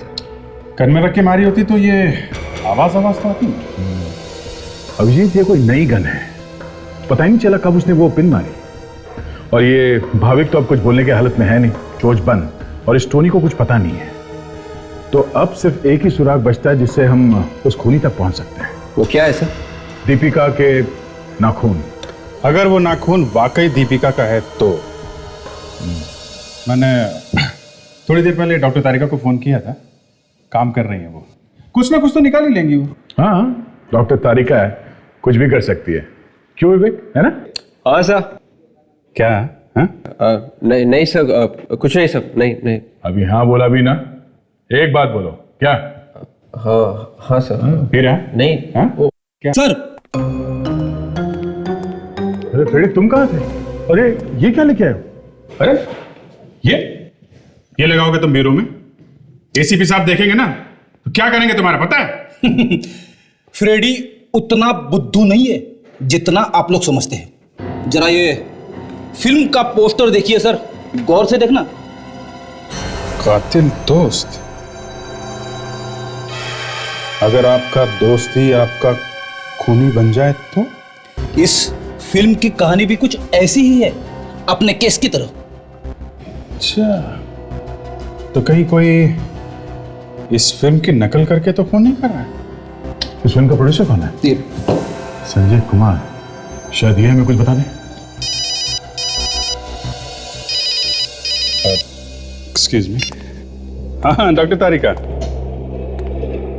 Speaker 4: गन में रख के मारी होती तो ये आवाज तो आती। अभिजीत, ये कोई नई गन है, पता ही नहीं चला कब उसने वो पिन मारी। और ये भाविक तो अब कुछ बोलने की हालत में है नहीं, चोच बंद, और इस टोनी को कुछ पता नहीं है। तो अब सिर्फ एक ही सुराग बचता है जिससे हम उस खूनी तक पहुंच सकते हैं।
Speaker 6: वो क्या है सर?
Speaker 4: दीपिका के नाखून। अगर वो नाखून वाकई दीपिका का है तो। मैंने थोड़ी देर पहले डॉक्टर तारिका को फोन किया था, काम कर रही है वो। कुछ ना कुछ तो निकाल ही लेंगी वो। हाँ, डॉक्टर तारिका है, कुछ भी कर सकती है। क्यों विवेक, है ना?
Speaker 6: हाँ सर।
Speaker 4: क्या?
Speaker 6: नहीं नहीं सर, कुछ नहीं सर, नहीं।
Speaker 4: अभी हाँ बोला भी ना, एक बात बोलो। क्या?
Speaker 6: हाँ सर।
Speaker 4: फिर है?
Speaker 6: नहीं।
Speaker 4: क्या?
Speaker 12: सर।
Speaker 4: अरे फ्रेडी, तुम कहाँ थे? अरे ये क्या लेके आए हो? अरे ये लगाओगे तुम ब्यूरो में? एसीपी साहब देखेंगे ना तो क्या करेंगे तुम्हारा पता है?
Speaker 12: फ्रेडी उतना बुद्धू नहीं है जितना आप लोग समझते हैं। जरा ये फिल्म का पोस्टर देखिए सर, गौर से देखना।
Speaker 4: कातिल दोस्त? अगर आपका दोस्त ही आपका खूनी बन जाए तो?
Speaker 12: इस फिल्म की कहानी भी कुछ ऐसी ही है, अपने केस की तरह।
Speaker 4: अच्छा, तो कहीं कोई इस फिल्म की नकल करके तो फोन नहीं कर रहा है? इस फिल्म का प्रोड्यूसर कौन है? संजय कुमार। शायद ये हमें कुछ बता दें। Excuse me. हाँ डॉक्टर तारिका,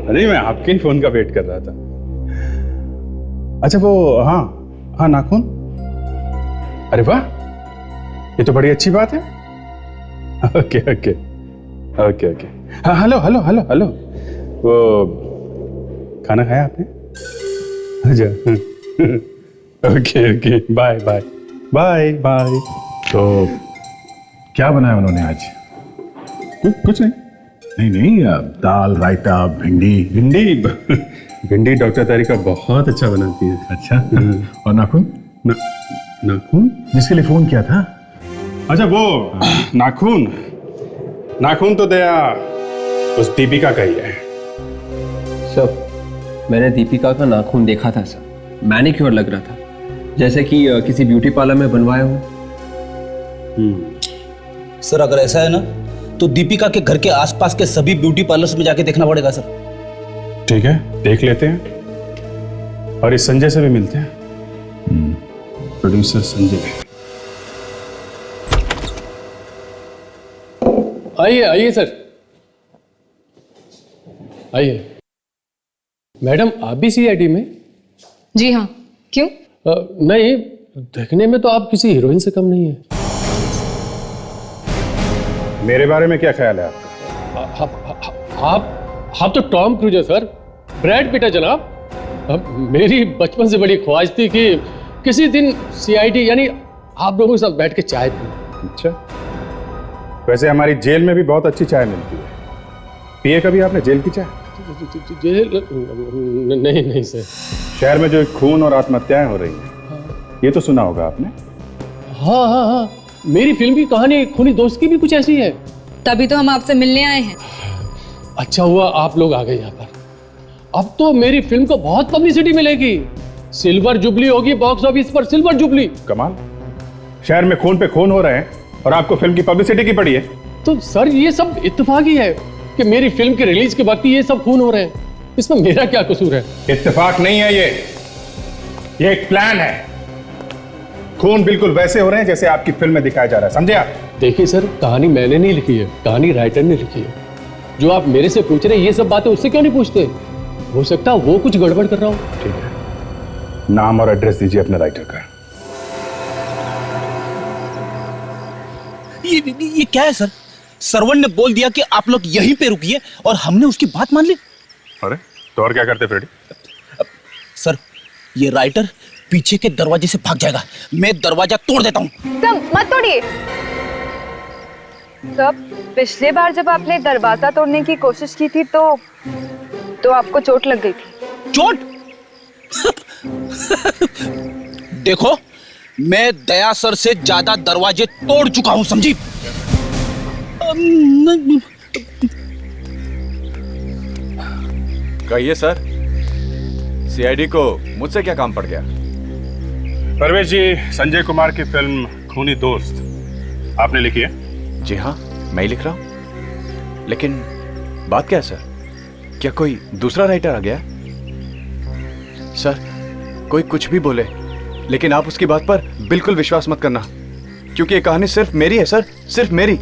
Speaker 4: अरे मैं आपके ही फोन का वेट कर रहा था। अच्छा वो हाँ नाखून। अरे वाह, ये तो बड़ी अच्छी बात है। Okay okay okay okay. हाँ हेलो हेलो हेलो हेलो, वो खाना खाया आपने? अच्छा okay okay, bye bye bye bye. तो क्या बनाया उन्होंने आज? कुछ नहीं नहीं, दाल रायता भिंडी भिंडी डॉक्टर तारिका बहुत अच्छा बनाती है। अच्छा, और नाखून? नाखून जिसके लिए फोन किया था? अच्छा वो नाखून तो दया उस दीपिका का ही है।
Speaker 6: सर मैंने दीपिका का नाखून देखा था सर, मैनिक्योर लग रहा था, जैसे कि किसी ब्यूटी पार्लर में बनवाया हो।
Speaker 12: सर अगर ऐसा है ना तो दीपिका के घर के आसपास के सभी ब्यूटी पार्लर्स में जाके देखना पड़ेगा सर।
Speaker 4: ठीक है, देख लेते हैं। और इस संजय से भी मिलते हैं। प्रोड्यूसर संजय।
Speaker 17: आइए आइए सर, आइए। मैडम आप भी सीआईडी में?
Speaker 7: जी हाँ, क्यों?
Speaker 17: नहीं, देखने में तो आप किसी हीरोइन से कम नहीं है।
Speaker 4: मेरे बारे में क्या ख्याल है आपका?
Speaker 17: आप तो टॉम क्रूज है सर, ब्रैड पिट है जनाब। मेरी बचपन से बड़ी ख्वाहिश थी कि किसी दिन सीआईडी यानी आप लोगों के साथ बैठ के चाय पीऊं।
Speaker 4: अच्छा, वैसे हमारी जेल में भी बहुत अच्छी चाय मिलती है। पिए कभी आपने जेल की चाय?
Speaker 17: जेल? नहीं सर।
Speaker 4: शहर में जो खून और आत्महत्याएं हो रही हैं, ये तो सुना होगा आपने।
Speaker 17: हाँ, मेरी फिल्म की कहानी खूनी दोस्त की भी कुछ ऐसी है।
Speaker 7: तभी तो हम आपसे मिलने आए हैं।
Speaker 17: अच्छा हुआ आप लोग आ गए यहाँ पर। अब तो मेरी फिल्म को बहुत पब्लिसिटी मिलेगी, सिल्वर जुबली होगी बॉक्स ऑफिस पर, सिल्वर जुबली।
Speaker 4: कमाल, शहर में खून पे खून हो रहे हैं और आपको फिल्म की पब्लिसिटी की पड़ी है।
Speaker 17: तो सर ये सब इत्तेफाक ही है कि मेरी फिल्म के रिलीज के वक्त ये सब खून हो रहे हैं, इसमें मेरा क्या कसूर है?
Speaker 4: इत्तेफाक नहीं है ये एक प्लान है। खून बिल्कुल वैसे हो रहे हैं जैसे आपकी फिल्म में दिखाया जा रहा है, समझे आप?
Speaker 17: देखिए सर, कहानी मैंने नहीं लिखी है, कहानी राइटर ने लिखी है। जो आप मेरे से पूछ रहे हैं ये सब बातें उससे क्यों नहीं पूछते? हो सकता है वो कुछ गड़बड़ कर रहा हूं।
Speaker 4: ठीक है, नाम और एड्रेस दीजिए अपने राइटर का।
Speaker 12: ये क्या है सर? सर्वन ने बोल दिया कि आप लोग यहीं पे रुकिए और हमने उसकी बात मान ली।
Speaker 4: अरे तो और क्या करते फ्रेडी?
Speaker 12: सर, ये राइटर पीछे के दरवाजे से भाग जाएगा, मैं दरवाजा तोड़ देता हूँ।
Speaker 7: सब मत तोड़िए। सब, पिछले बार जब आपने दरवाजा तोड़ने की कोशिश की थी तो आपको चोट लग गई थी।
Speaker 12: चोट? देखो, मैं दया सर से ज्यादा दरवाजे तोड़ चुका हूं, समझी?
Speaker 19: कहिए सर, सीआईडी को मुझसे क्या काम पड़ गया?
Speaker 4: परवेश जी, संजय कुमार की फिल्म खूनी दोस्त आपने लिखी है?
Speaker 19: जी हाँ, मैं ही लिख रहा हूं। लेकिन बात क्या है सर, क्या कोई दूसरा राइटर आ गया? सर, कोई कुछ भी बोले, लेकिन आप उसकी बात पर बिल्कुल विश्वास मत करना, क्योंकि ये कहानी सिर्फ मेरी है सर, सिर्फ मेरी।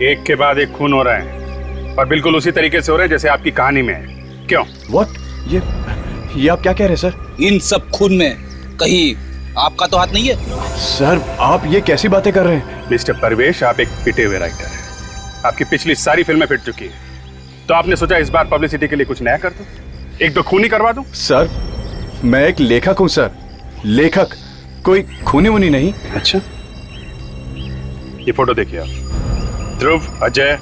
Speaker 4: एक के बाद एक खून हो रहे हैं और बिल्कुल उसी तरीके से हो रहे हैं जैसे आपकी कहानी में है। क्यों?
Speaker 19: व्हाट? ये आप क्या कह रहे हैं सर?
Speaker 12: इन सब खून में कहीं आपका तो हाथ नहीं है?
Speaker 19: सर, आप ये कैसी बातें कर रहे हैं?
Speaker 4: मिस्टर परवेश, आप एक पिटे हुए राइटर हैं। आपकी पिछली सारी फिल्में पिट चुकी है, तो आपने सोचा इस बार पब्लिसिटी के लिए कुछ नया कर दूं, एक दो खूनी करवा दूं?
Speaker 19: सर, मैं एक लेखक हूं सर, लेखक, कोई खूनी वूनी नहीं।
Speaker 4: अच्छा, ये फोटो देखिए आप, ध्रुव, अजय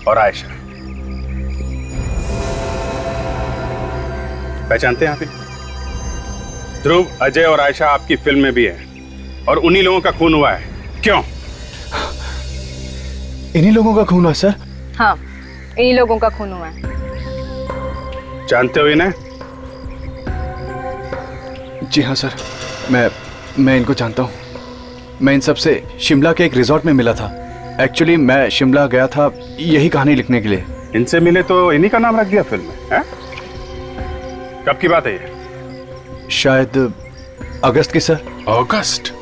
Speaker 4: और आयशा, पहचानते हैं आप? ध्रुव, अजय और आयशा आपकी फिल्म में भी है और उन्हीं लोगों का खून हुआ है। क्यों?
Speaker 19: इन्हीं लोगों का खून हुआ सर?
Speaker 7: हाँ, इन्हीं लोगों का खून हुआ है।
Speaker 4: जानते हो इन्हें?
Speaker 19: जी हाँ सर, मैं इनको जानता हूँ। मैं इन सब से शिमला के एक रिजॉर्ट में मिला था। एक्चुअली मैं शिमला गया था यही कहानी लिखने के लिए।
Speaker 4: इनसे मिले तो इन्हीं का नाम रख दिया फिल्म में, हैं? कब की बात है ये?
Speaker 19: शायद अगस्त की सर।
Speaker 4: अगस्त?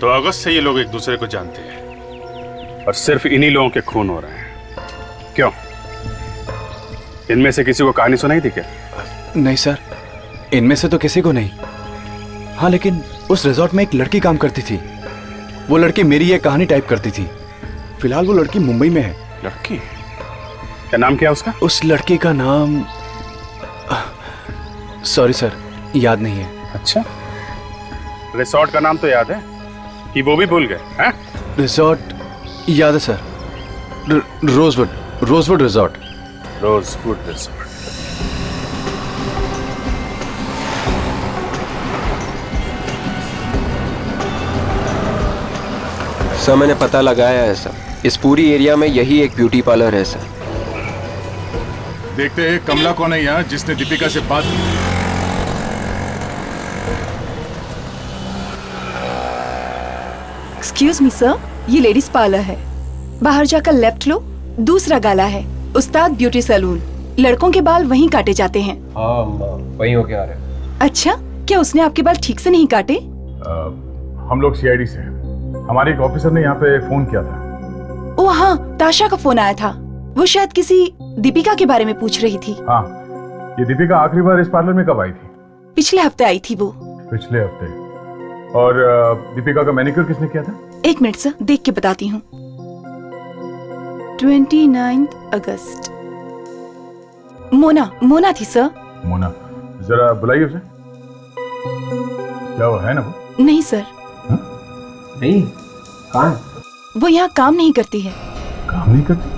Speaker 4: तो अगस्त से ये लोग एक दूसरे को जानते हैं और सिर्फ इन्हीं लोगों के खून हो रहे हैं। क्यों? इनमें से किसी को कहानी सुनाई थी क्या?
Speaker 19: नहीं सर, इनमें से तो किसी को नहीं। हाँ, लेकिन उस रिजॉर्ट में एक लड़की काम करती थी। वो लड़की मेरी ये कहानी टाइप करती थी। फिलहाल वो लड़की मुंबई में है।
Speaker 4: लड़की? क्या नाम क्या है उसका?
Speaker 19: उस लड़की का नाम सॉरी सर, याद नहीं है।
Speaker 4: अच्छा, रिसोर्ट का नाम तो याद है कि वो भी भूल गए हैं?
Speaker 19: रिजॉर्ट याद है sir, rosewood resort.
Speaker 4: Rosewood resort.
Speaker 6: Sir, मैंने पता लगाया है सर, इस पूरी एरिया में यही एक ब्यूटी पार्लर है सर।
Speaker 4: देखते हैं कमला कौन है यहाँ जिसने दीपिका से बात की।
Speaker 8: एक्सक्यूज मी सर, ये लेडीज पार्लर है, बाहर जाकर लेफ्ट लो, दूसरा गाला है उस्ताद ब्यूटी सैलून। लड़कों के बाल वहीं काटे जाते हैं।
Speaker 6: हाँ, वहीं होके आ रहे हैं।
Speaker 8: अच्छा, क्या उसने आपके बाल ठीक से नहीं काटे?
Speaker 4: हम लोग सीआईडी से हैं। हमारे एक ऑफिसर ने यहाँ पे फोन किया था।
Speaker 8: ओ हाँ, ताशा का फोन आया था। वो शायद किसी दीपिका के बारे में पूछ रही थी।
Speaker 4: हाँ, ये दीपिका आखिरी बार इस पार्लर में कब आई थी?
Speaker 8: पिछले हफ्ते आई थी वो।
Speaker 4: पिछले हफ्ते। और दीपिका का मैनिक्योर किसने किया था?
Speaker 8: एक मिनट सर, देख के बताती हूँ। 29 अगस्त। मोना थी सर।
Speaker 4: मोना, जरा बुलाइए उसे। क्या वो है ना वो?
Speaker 8: नहीं सर।
Speaker 14: नहीं, कहाँ?
Speaker 8: वो यहाँ काम नहीं करती है।
Speaker 4: काम नहीं करती?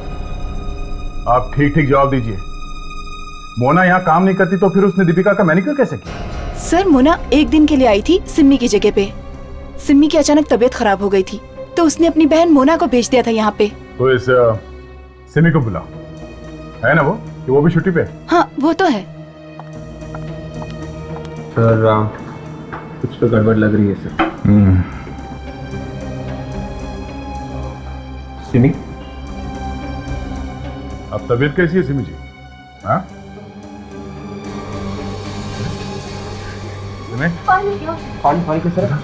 Speaker 4: आप ठीक ठीक जवाब दीजिए। मोना यहाँ काम नहीं करती तो फिर उसने दीपिका का मैनिक्योर कैसे किया?
Speaker 8: सर, मोना एक दिन के लिए आई थी सिम्मी की जगह पे। सिम्मी की अचानक तबीयत खराब हो गई थी तो उसने अपनी बहन मोना को भेज दिया था यहाँ पे।
Speaker 4: तो इस सिमी को बुलाओ। है ना वो कि वो भी छुट्टी पे?
Speaker 8: हाँ, वो तो है।
Speaker 14: सर कुछ तो गड़बड़ लग रही है सर। सिमी,
Speaker 4: अब तबीयत कैसी है सिमी जी? हाँ?
Speaker 14: पानी के सर।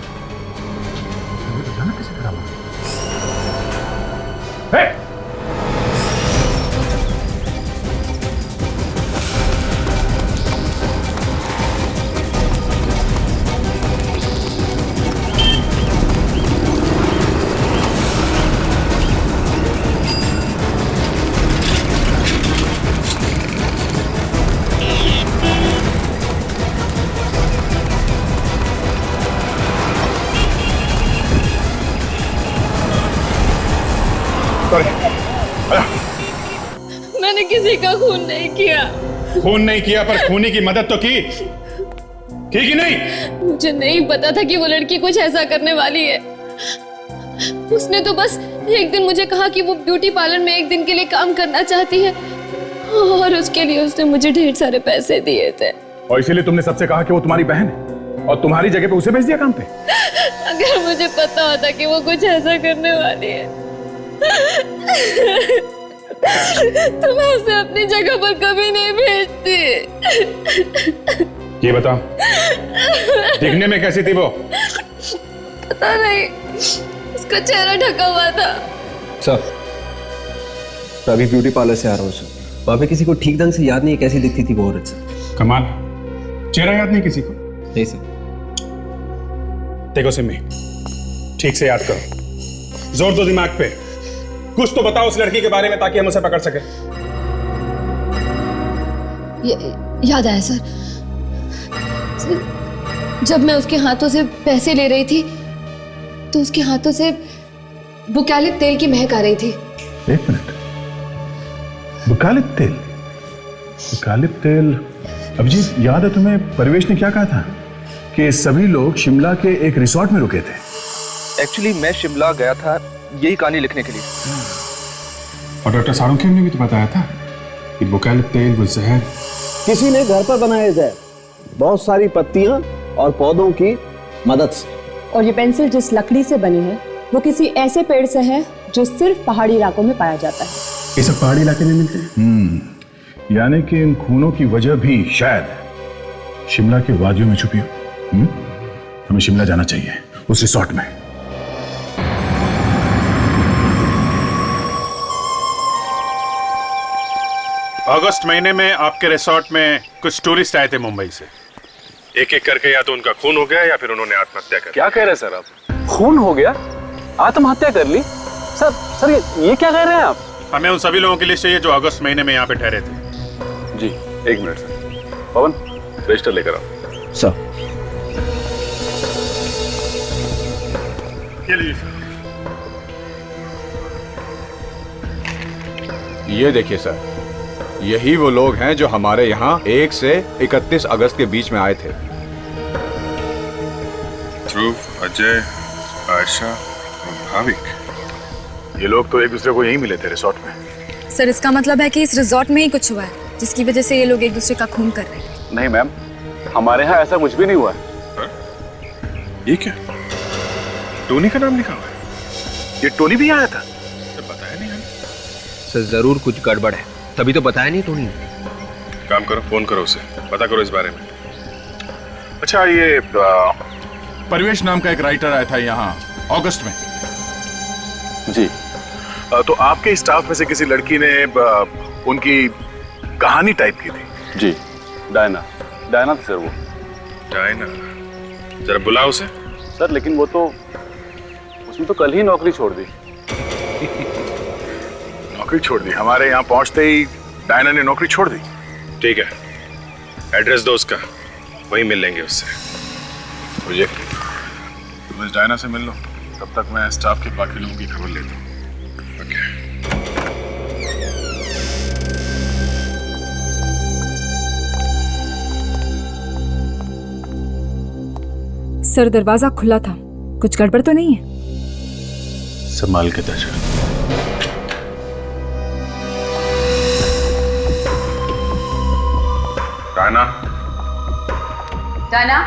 Speaker 20: मैंने किसी का खून नहीं किया।
Speaker 4: खून नहीं किया पर खूनी की मदद तो की कि नहीं?
Speaker 20: मुझे नहीं पता था कि वो लड़की कुछ ऐसा करने वाली है। उसने तो बस एक दिन मुझे कहा कि वो ब्यूटी पार्लर में एक दिन के लिए काम करना चाहती है और उसके लिए उसने मुझे ढेर सारे पैसे दिए थे।
Speaker 4: और इसीलिए तुमने सबसे कहा कि वो तुम्हारी बहन है और तुम्हारी जगह पे उसे भेज दिया काम पे?
Speaker 20: अगर मुझे पता होता कि वो कुछ ऐसा करने वाली है तो मैं उसे अपनी जगह पर कभी नहीं भेजती।
Speaker 4: ये बताओ, दिखने में कैसी थी वो?
Speaker 20: पता नहीं, उसका चेहरा ढका हुआ था।
Speaker 6: सर, अभी ब्यूटी पार्लर से आ रहा हूँ सर। वहाँ पे किसी को ठीक ढंग से याद नहीं कैसी दिखती थी वो औरत सर।
Speaker 4: कमाल, चेहरा याद नहीं किसी को?
Speaker 6: नहीं सर।
Speaker 4: देखो सिम्मी, ठीक से याद करो, जोर दो दिमाग पे, कुछ तो बताओ उस लड़की के बारे में ताकि हम उसे पकड़ सके।
Speaker 20: याद आया सर, जब मैं उसके हाथों से पैसे ले रही थी तो उसके हाथों से बुकालिप तेल की महक आ रही थी।
Speaker 4: एक मिनट, बुकालिप तेल? बुकालिप तेल? अभिजीत, याद है तुम्हें परवेश ने क्या कहा था कि सभी लोग शिमला के एक रिसोर्ट में रुके थे?
Speaker 16: एक्चुअली मैं शिमला गया था यही कहानी लिखने के लिए।
Speaker 4: और डॉक्टर सारुंखे ने भी तो बताया था कि बुकालिप तेल वो जहर
Speaker 14: किसी ने घर पर बनाया जहर, बहुत सारी पत्तियां और पौधों की मदद से।
Speaker 15: और ये पेंसिल जिस लकड़ी से बनी है वो किसी ऐसे पेड़ से है जो सिर्फ पहाड़ी इलाकों में पाया जाता है।
Speaker 4: ये सब पहाड़ी इलाके में मिलते हैं। यानी कि इन खूनों की वजह भी शायद शिमला के वादियों में छुपी हो। हमें शिमला जाना चाहिए, उस रिसोर्ट में।
Speaker 21: अगस्त महीने में आपके रिसोर्ट में कुछ टूरिस्ट आए थे मुंबई से। एक एक करके या तो उनका खून हो गया या फिर उन्होंने आत्महत्या कर।
Speaker 16: क्या कह रहे हैं सर आप? खून हो गया? आत्महत्या कर ली? सर ये क्या कह रहे हैं आप?
Speaker 21: हमें उन सभी लोगों की लिस्ट चाहिए जो अगस्त महीने में यहाँ पे ठहरे थे।
Speaker 4: जी, एक मिनट सर। पवन, रजिस्टर लेकर आओ।
Speaker 6: सर।
Speaker 19: ये देखिए सर, यही वो लोग हैं जो हमारे यहाँ 1 से 31 अगस्त के बीच में आए थे।
Speaker 4: ध्रुव, अजय, आयशा और भाविक, ये लोग तो एक दूसरे को यहीं मिले थे रिसोर्ट में।
Speaker 7: सर, इसका मतलब है कि इस रिजॉर्ट में ही कुछ हुआ है जिसकी वजह से ये लोग एक दूसरे का खून कर रहे हैं।
Speaker 16: नहीं मैम, हमारे यहाँ ऐसा कुछ भी नहीं हुआ है।
Speaker 4: ये क्या? टोनी का नाम लिखा हुआ है? ये टोनी भी आया था? बताया नहीं हमें।
Speaker 6: सर, जरूर कुछ गड़बड़ है, तभी तो बताया नहीं टोनी ने।
Speaker 4: काम करो, फोन करो उसे, पता करो इस बारे में।
Speaker 21: अच्छा, ये परवेश नाम का एक राइटर आया था यहाँ अगस्त में।
Speaker 10: जी।
Speaker 21: तो आपके स्टाफ में से किसी लड़की ने उनकी कहानी टाइप की थी?
Speaker 10: जी, डायना थी सर वो।
Speaker 21: डायना? जरा बुलाओ उसे।
Speaker 10: सर लेकिन वो तो उसने तो कल ही नौकरी छोड़ दी।
Speaker 21: नौकरी छोड़ दी? हमारे यहाँ पहुंचते ही डायना ने नौकरी छोड़ दी। ठीक है, एड्रेस दो उसका, वहीं मिल लेंगे उससे। मुझे तुम इस डायना से मिल लो, तब तक मैं स्टाफ के बाकी लोगों की खबर लेता हूँ। ओके।
Speaker 7: सर दरवाजा खुला था, कुछ गड़बड़ तो नहीं है?
Speaker 21: संभाल के दर्जा। Diana?
Speaker 8: Diana?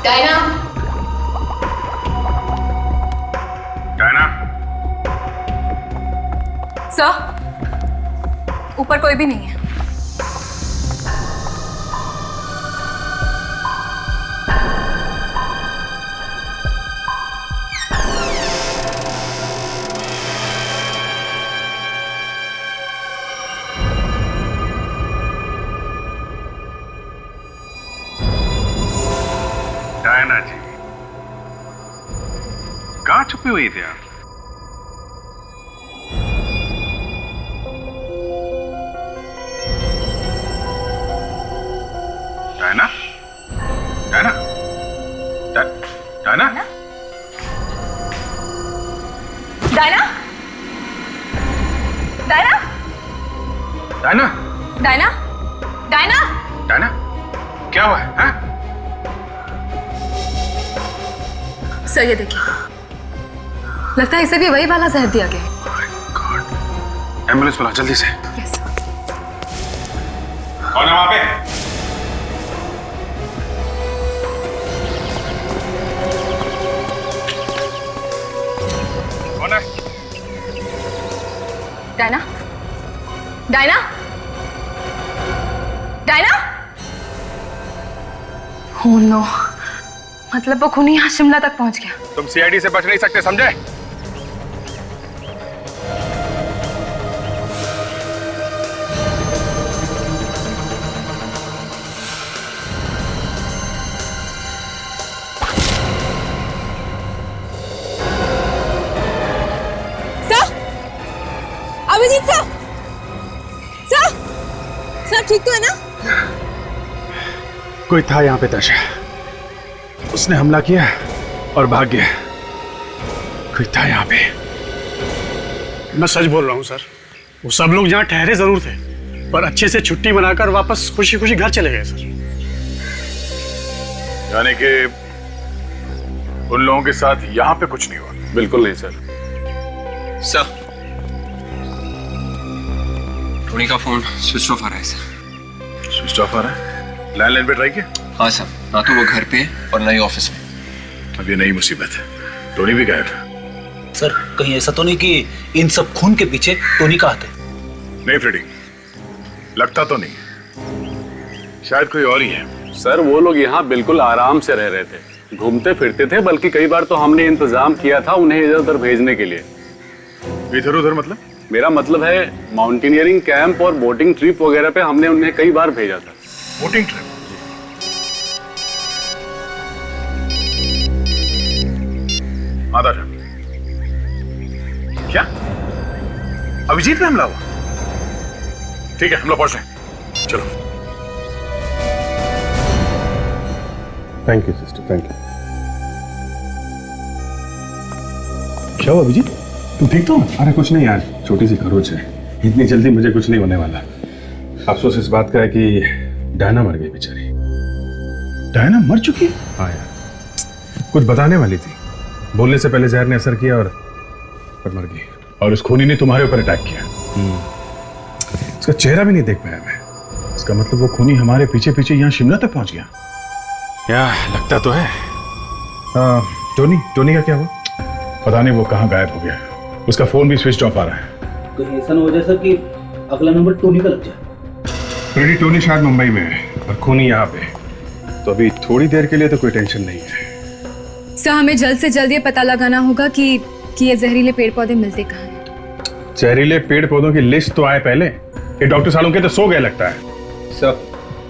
Speaker 8: Diana?
Speaker 21: Diana?
Speaker 7: Sir, ऊपर कोई भी नहीं है।
Speaker 21: डायना जी, कहाँ छुपी हुई थी आप? Diana? Diana? Diana?
Speaker 7: Diana? Diana?
Speaker 21: Diana?
Speaker 7: Diana? Diana?
Speaker 21: Diana? क्या हुआ है? हाँ?
Speaker 7: सर ये देखिए, लगता है इसे भी वही वाला जहर दिया गया है।
Speaker 21: एम्बुलेंस बुला जल्दी से।
Speaker 7: यस।
Speaker 21: कौन है वहां पे? कौन है?
Speaker 7: Diana? Diana? Diana? Oh no, मतलब वो खूनी यहाँ शिमला तक पहुंच गया।
Speaker 21: तुम सीआईडी से बच नहीं सकते, समझे?
Speaker 7: Sir, Abhijit sir, sir, sir ठीक तो है ना?
Speaker 21: कोई था यहाँ पे दर्शा, उसने हमला किया और भाग गया। कोई था यहाँ पे।
Speaker 18: मैं सच बोल रहा हूँ सर, वो सब लोग यहाँ ठहरे जरूर थे, पर अच्छे से छुट्टी मनाकर वापस खुशी खुशी घर चले गए सर।
Speaker 21: यानी कि उन लोगों के साथ यहाँ पे कुछ नहीं हुआ?
Speaker 10: बिल्कुल नहीं सर।
Speaker 6: सर, टोनी का फोन स्विच ऑफ आ रहा है सर।
Speaker 21: स्विच ऑफ आ रहा है? लैंडलाइन पे ट्राई किया?
Speaker 6: हाँ सर, ना तो वो घर पे और ना ही ऑफिस में।
Speaker 21: अब ये नई मुसीबत है, टोनी भी गायब है।
Speaker 12: सर कहीं ऐसा तो नहीं कि इन सब खून के पीछे टोनी का हाथ है?
Speaker 21: नहीं फ्रेडी, लगता तो नहीं, शायद कोई और ही है।
Speaker 10: सर वो लोग यहाँ बिल्कुल आराम से रह रहे थे, घूमते फिरते थे, बल्कि कई बार तो हमने इंतजाम किया था उन्हें इधर उधर भेजने के लिए।
Speaker 21: इधर उधर मतलब?
Speaker 10: मेरा मतलब है माउंटेनियरिंग कैंप और बोटिंग ट्रिप वगैरह पे हमने उन्हें कई बार भेजा था।
Speaker 21: Boating trip? आधा जा। क्या अभिजीत पे हमला हुआ? ठीक है, हम लोग पहुंच रहे हैं, चलो।
Speaker 4: Thank you sister, thank you. क्या हुआ अभिजीत, तुम ठीक तो? अरे कुछ नहीं यार, छोटी सी खरोच है, इतनी जल्दी मुझे कुछ नहीं होने वाला। अफसोस इस बात का है कि डायना मर गई बेचारी।
Speaker 21: डायना मर चुकी है?
Speaker 4: हाँ यार, कुछ बताने वाली थी, बोलने से पहले जहर ने असर किया और पर मर गई।
Speaker 21: और उस खूनी ने तुम्हारे ऊपर अटैक किया?
Speaker 4: उसका चेहरा भी नहीं देख पाया मैं।
Speaker 21: इसका मतलब वो खूनी हमारे पीछे पीछे यहाँ शिमला तक पहुंच गया? या लगता तो है।
Speaker 4: टोनी का क्या हुआ?
Speaker 21: पता नहीं वो कहाँ गायब हो गया, उसका फोन भी स्विच ऑफ आ रहा है।
Speaker 12: कहीं ऐसा ना हो जाए सर कि अगला नंबर टोनी का लग जाए।
Speaker 4: फ्रेडी टोनी शायद मुंबई में है और खूनी यहाँ पे, तो अभी थोड़ी देर के लिए तो कोई टेंशन नहीं है।
Speaker 7: सर हमें जल्द से जल्द ये पता लगाना होगा कि ये जहरीले पेड़ पौधे मिलते कहाँ हैं।
Speaker 4: जहरीले पेड़ पौधों की लिस्ट तो आए पहले। ये डॉक्टर सालुंके तो सो गए लगता है।
Speaker 6: सर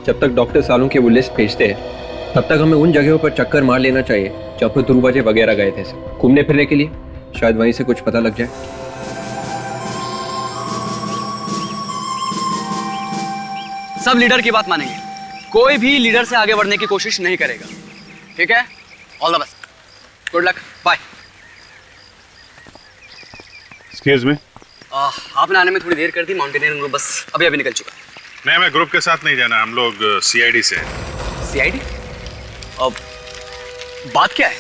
Speaker 6: जब तक डॉक्टर सालुंके वो लिस्ट भेजते हैं तब तक हमें उन जगहों पर चक्कर मार लेना चाहिए जहाँ पर ध्रुव अजय वगैरह गए थे घूमने फिरने के लिए। शायद वहीं से कुछ पता लग जाए।
Speaker 5: सब लीडर की बात मानेंगे, कोई भी लीडर से आगे बढ़ने की कोशिश नहीं करेगा, ठीक है? All the best, good luck, bye.
Speaker 4: Excuse me.
Speaker 5: आपने आने में थोड़ी देर कर दी, माउंटेनियरिंग ग्रुप बस अभी निकल चुका है।
Speaker 21: नहीं, मैं ग्रुप के साथ नहीं जाना, हम लोग सीआईडी से।
Speaker 5: सीआईडी? अब बात क्या है?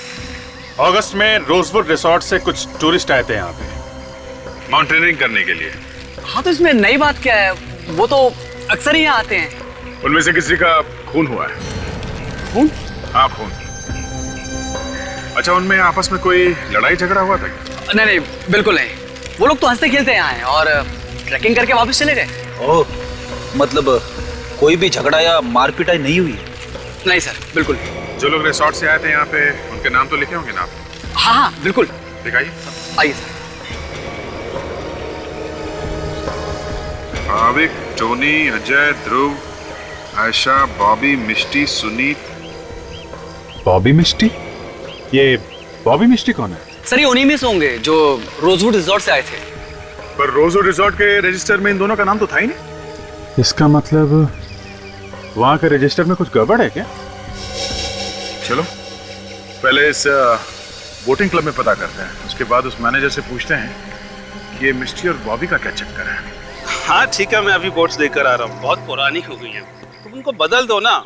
Speaker 21: अगस्त में रोजवुड रिसोर्ट से कुछ टूरिस्ट आए थे यहाँ पे माउंटेनियरिंग करने के लिए।
Speaker 5: हाँ तो इसमें नई बात क्या है, वो तो अक्सर ही यहाँ आते हैं।
Speaker 21: उनमें से किसी का खून हुआ है।
Speaker 5: खून?
Speaker 21: हाँ खून। अच्छा, उनमें आपस में कोई लड़ाई झगड़ा हुआ था?
Speaker 5: नहीं नहीं बिल्कुल नहीं, वो लोग तो हंसते खेलते यहाँ आए और ट्रैकिंग करके वापस चले गए।
Speaker 12: ओह, मतलब कोई भी झगड़ा या मारपीटाई नहीं हुई?
Speaker 5: नहीं सर, बिल्कुल।
Speaker 21: जो लोग रिसोर्ट से आए थे यहाँ पे, उनके नाम तो लिखे होंगे ना?
Speaker 5: हाँ हाँ बिल्कुल।
Speaker 21: दिखाइए।
Speaker 5: आइए सर।
Speaker 21: भाविक, टोनी, अजय, ध्रुव, आयशा, बॉबी, मिष्टी, सुनीत।
Speaker 4: बॉबी मिष्टी? ये बॉबी मिष्टी कौन है?
Speaker 5: सर ये उन्हीं में से होंगे जो रोजवुड रिजॉर्ट से आए थे।
Speaker 21: पर रोजवुड रिसोर्ट के रजिस्टर में इन दोनों का नाम तो था ही नहीं।
Speaker 4: इसका मतलब वहां के रजिस्टर में कुछ गड़बड़ है क्या?
Speaker 21: चलो पहले इस बोटिंग क्लब में पता करते हैं, उसके बाद उस मैनेजर से पूछते हैं कि ये मिष्टी और बॉबी का क्या चक्कर है।
Speaker 12: हाँ ठीक है, मैं अभी बोट्स देकर आ रहा हूँ, बहुत पुरानी हो गई हैं, तुम उनको बदल दो ना।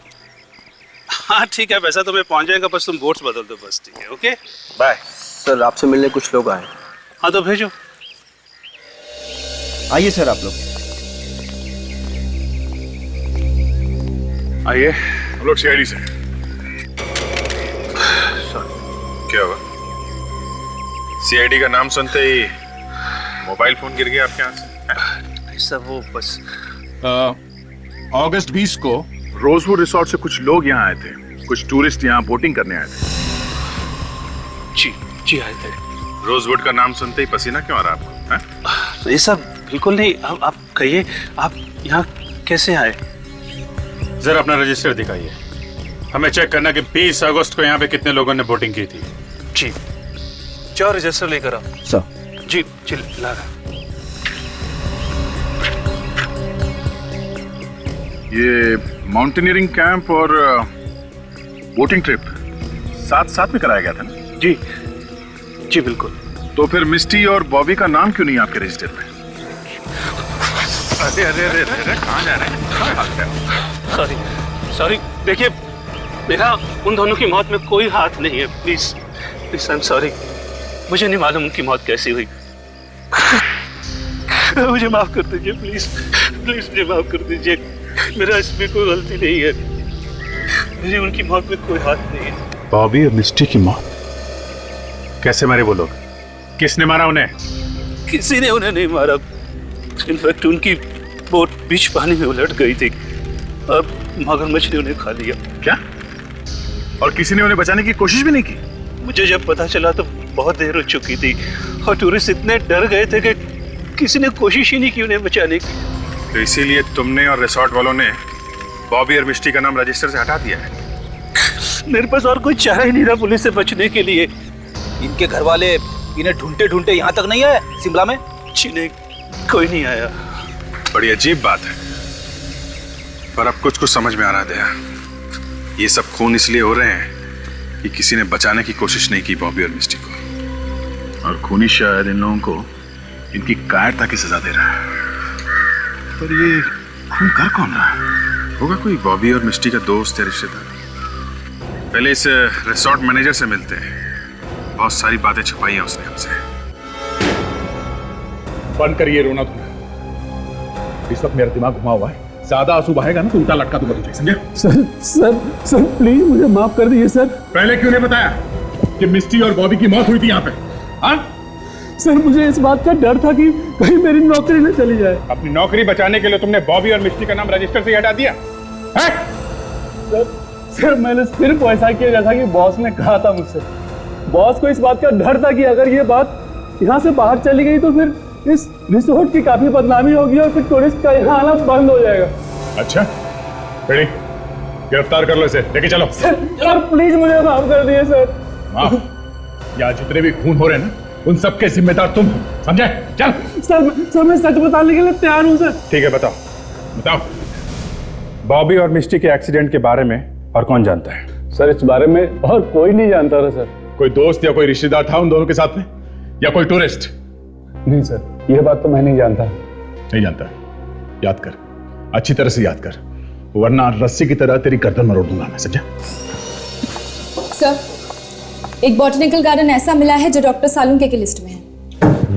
Speaker 12: हाँ ठीक है, वैसा तो मैं पहुँच जाएगा, बस तुम बोट्स बदल दो बस। ठीक है, ओके बाय।
Speaker 6: सर आपसे मिलने कुछ लोग आए।
Speaker 12: हाँ तो भेजो।
Speaker 6: आइए सर आप लोग।
Speaker 21: आइए, हम लोग सीआईडी से। क्या हुआ? सीआईडी का नाम सुनते ही मोबाइल फोन गिर गया आपके हाथ से?
Speaker 12: सर वो बस
Speaker 21: अगस्त 20 को रोजवुड रिसोर्ट से कुछ लोग यहाँ आए थे, कुछ टूरिस्ट यहाँ बोटिंग करने आए थे।
Speaker 12: जी आए थे।
Speaker 21: रोजवुड का नाम सुनते ही पसीना क्यों आ रहा आपको?
Speaker 12: ये सब बिल्कुल नहीं। आप कहिए, आप यहाँ कैसे आए?
Speaker 21: जरा अपना रजिस्टर दिखाइए, हमें चेक करना कि 20 अगस्त को यहाँ पे कितने लोगों ने बोटिंग की थी।
Speaker 12: जी, जाओ रजिस्टर लेकर आओ।
Speaker 6: सर।
Speaker 12: जी ला रहा।
Speaker 21: ये माउंटेनियरिंग कैंप और बोटिंग ट्रिप साथ में कराया गया था ना?
Speaker 12: जी बिल्कुल।
Speaker 21: तो फिर मिस्टी और बॉबी का नाम क्यों नहीं आपके रजिस्टर में? अरे अरे अरे अरे, कहाँ जा रहे हैं? कहाँ भागते हो?
Speaker 12: सॉरी, देखिए मेरा उन दोनों की मौत में कोई हाथ नहीं है। प्लीज आई एम सॉरी, मुझे नहीं मालूम उनकी मौत कैसी हुई। मुझे माफ कर दीजिए, प्लीज मुझे माफ कर दीजिए, मेरा इसमें कोई गलती नहीं है, मेरी उनकी मौत में कोई हाथ नहीं है।
Speaker 4: बॉबी और मिस्टी की मौत कैसे मारे वो लोग? किसने मारा उन्हें?
Speaker 12: किसी ने उन्हें नहीं मारा, इनफैक्ट उनकी बोट बीच पानी में उलट गई थी, अब मगरमच्छ ने उन्हें खा लिया।
Speaker 21: क्या? और किसी ने उन्हें बचाने की कोशिश भी नहीं की?
Speaker 12: मुझे जब पता चला तो बहुत देर हो चुकी थी और टूरिस्ट इतने डर गए थे कि किसी ने कोशिश ही नहीं की उन्हें बचाने की।
Speaker 21: तो इसीलिए तुमने और रिसोर्ट वालों ने बॉबी और मिस्टी का नाम रजिस्टर से हटा दिया है?
Speaker 12: मेरे पास और कोई चारा ही नहीं था पुलिस से बचने के लिए।
Speaker 22: इनके घर वाले इन्हें ढूंढते ढूंढते यहाँ तक नहीं आए शिमला में?
Speaker 12: जी नहीं, कोई नहीं आया।
Speaker 21: बड़ी अजीब बात है, पर अब कुछ समझ में आ रहा है दया। ये सब खून इसलिए हो रहे हैं कि किसी ने बचाने की कोशिश नहीं की बॉबी और मिस्टी को, और खूनी शायद इन लोगों को इनकी कायरता की सजा दे रहा है। पर ये खून कर कौन रहा है? होगा कोई बॉबी और मिस्टी का दोस्त या रिश्तेदार। पहले इस रिसोर्ट मैनेजर से मिलते हैं, बहुत सारी बातें छुपाई हैं उसने हमसे।
Speaker 4: बंद करिए रोना तुम्हें, इस वक्त मेरा दिमाग घुमा हुआ है, ज्यादा आंसू बहेगा ना तो उल्टा लटका दूंगा तुझे, समझे? सर प्लीज मुझे माफ कर दीजिए सर। पहले क्यों नहीं बताया कि मिस्टी और बॉबी की मौत हुई थी यहाँ पे? हाँ,
Speaker 17: सर मुझे इस बात का डर था कि कहीं मेरी नौकरी न चली जाए।
Speaker 4: अपनी नौकरी बचाने के लिए तुमने बॉबी और मिस्टी का नाम रजिस्टर से हटा दिया है?
Speaker 17: सर मैंने सिर्फ ऐसा किया जैसा कि बॉस ने कहा था मुझसे। बॉस को इस बात का डर था कि अगर ये बात यहाँ से बाहर चली गई तो फिर इस रिसोर्ट की काफी बदनामी होगी और फिर टूरिस्ट का यहाँ आना बंद हो जाएगा।
Speaker 4: अच्छा रेडी, गिरफ्तार कर लो इसे, लेके चलो।
Speaker 17: सर प्लीज मुझे माफ कर दिए सर।
Speaker 4: माफ? यहाँ जितने भी खून हो रहे हैं ना, उन सबके जिम्मेदार तुम हो, समझे? चल।
Speaker 17: सर मैं सच बताने के लिए तैयार हूँ सर।
Speaker 4: ठीक है, बताओ बताओ, बॉबी और मिस्टी के एक्सीडेंट के बारे में और कौन जानता है?
Speaker 17: सर इस बारे में और कोई नहीं जानता था सर।
Speaker 4: कोई दोस्त या कोई रिश्तेदार था उन दोनों के साथ में, या कोई टूरिस्ट?
Speaker 17: नहीं सर, यह बात तो मैं नहीं जानता।
Speaker 4: नहीं जानता? याद कर, अच्छी तरह से याद कर, वरना रस्सी की तरह तेरी गर्दन मरोड़ दूंगा मैं, समझा?
Speaker 7: सर, एक बॉटनिकल गार्डन ऐसा मिला है जो डॉक्टर सालुंके की लिस्ट में है।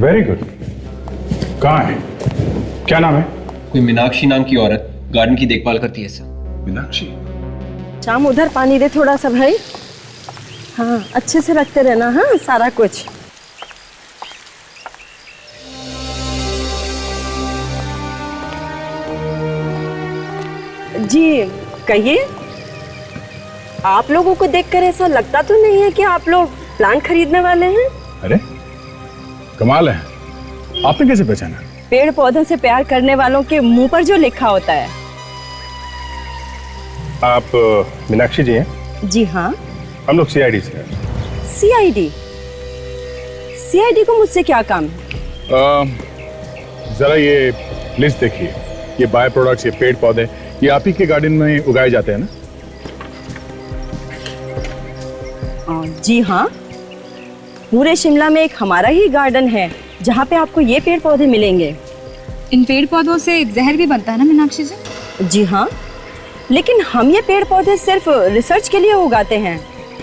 Speaker 4: Very good. कहाँ है? क्या नाम है?
Speaker 6: कोई मीनाक्षी नाम की औरत गार्डन की देखभाल करती है सर।
Speaker 4: मीनाक्षी?
Speaker 15: शाम उधर पानी दे थोड़ा सा भाई। हाँ अच्छे से रखते रहना, हाँ सारा कुछ। जी कहिए। आप लोगों को देखकर ऐसा लगता तो नहीं है कि आप लोग प्लांट खरीदने वाले हैं?
Speaker 4: अरे कमाल है, आपने कैसे पहचाना?
Speaker 15: पेड़ पौधों से प्यार करने वालों के मुंह पर जो लिखा होता है।
Speaker 4: आप मीनाक्षी जी हैं?
Speaker 15: जी हाँ।
Speaker 4: हम लोग सीआईडी से हैं।
Speaker 15: सीआईडी? सीआईडी को मुझसे क्या काम है?
Speaker 4: जरा ये लिस्ट देखिए, ये बाय प्रोडक्ट्स, ये पेड़ पौधे, ये आप ही के गार्डन में उगाए जाते हैं ना?
Speaker 15: जी हाँ, पूरे शिमला में एक हमारा ही गार्डन है जहाँ पे आपको ये पेड़ पौधे मिलेंगे।
Speaker 7: इन पेड़ पौधों से जहर भी बनता है ना मीनाक्षी जी?
Speaker 15: जी हाँ, लेकिन हम ये पेड़ पौधे सिर्फ रिसर्च के लिए उगाते हैं,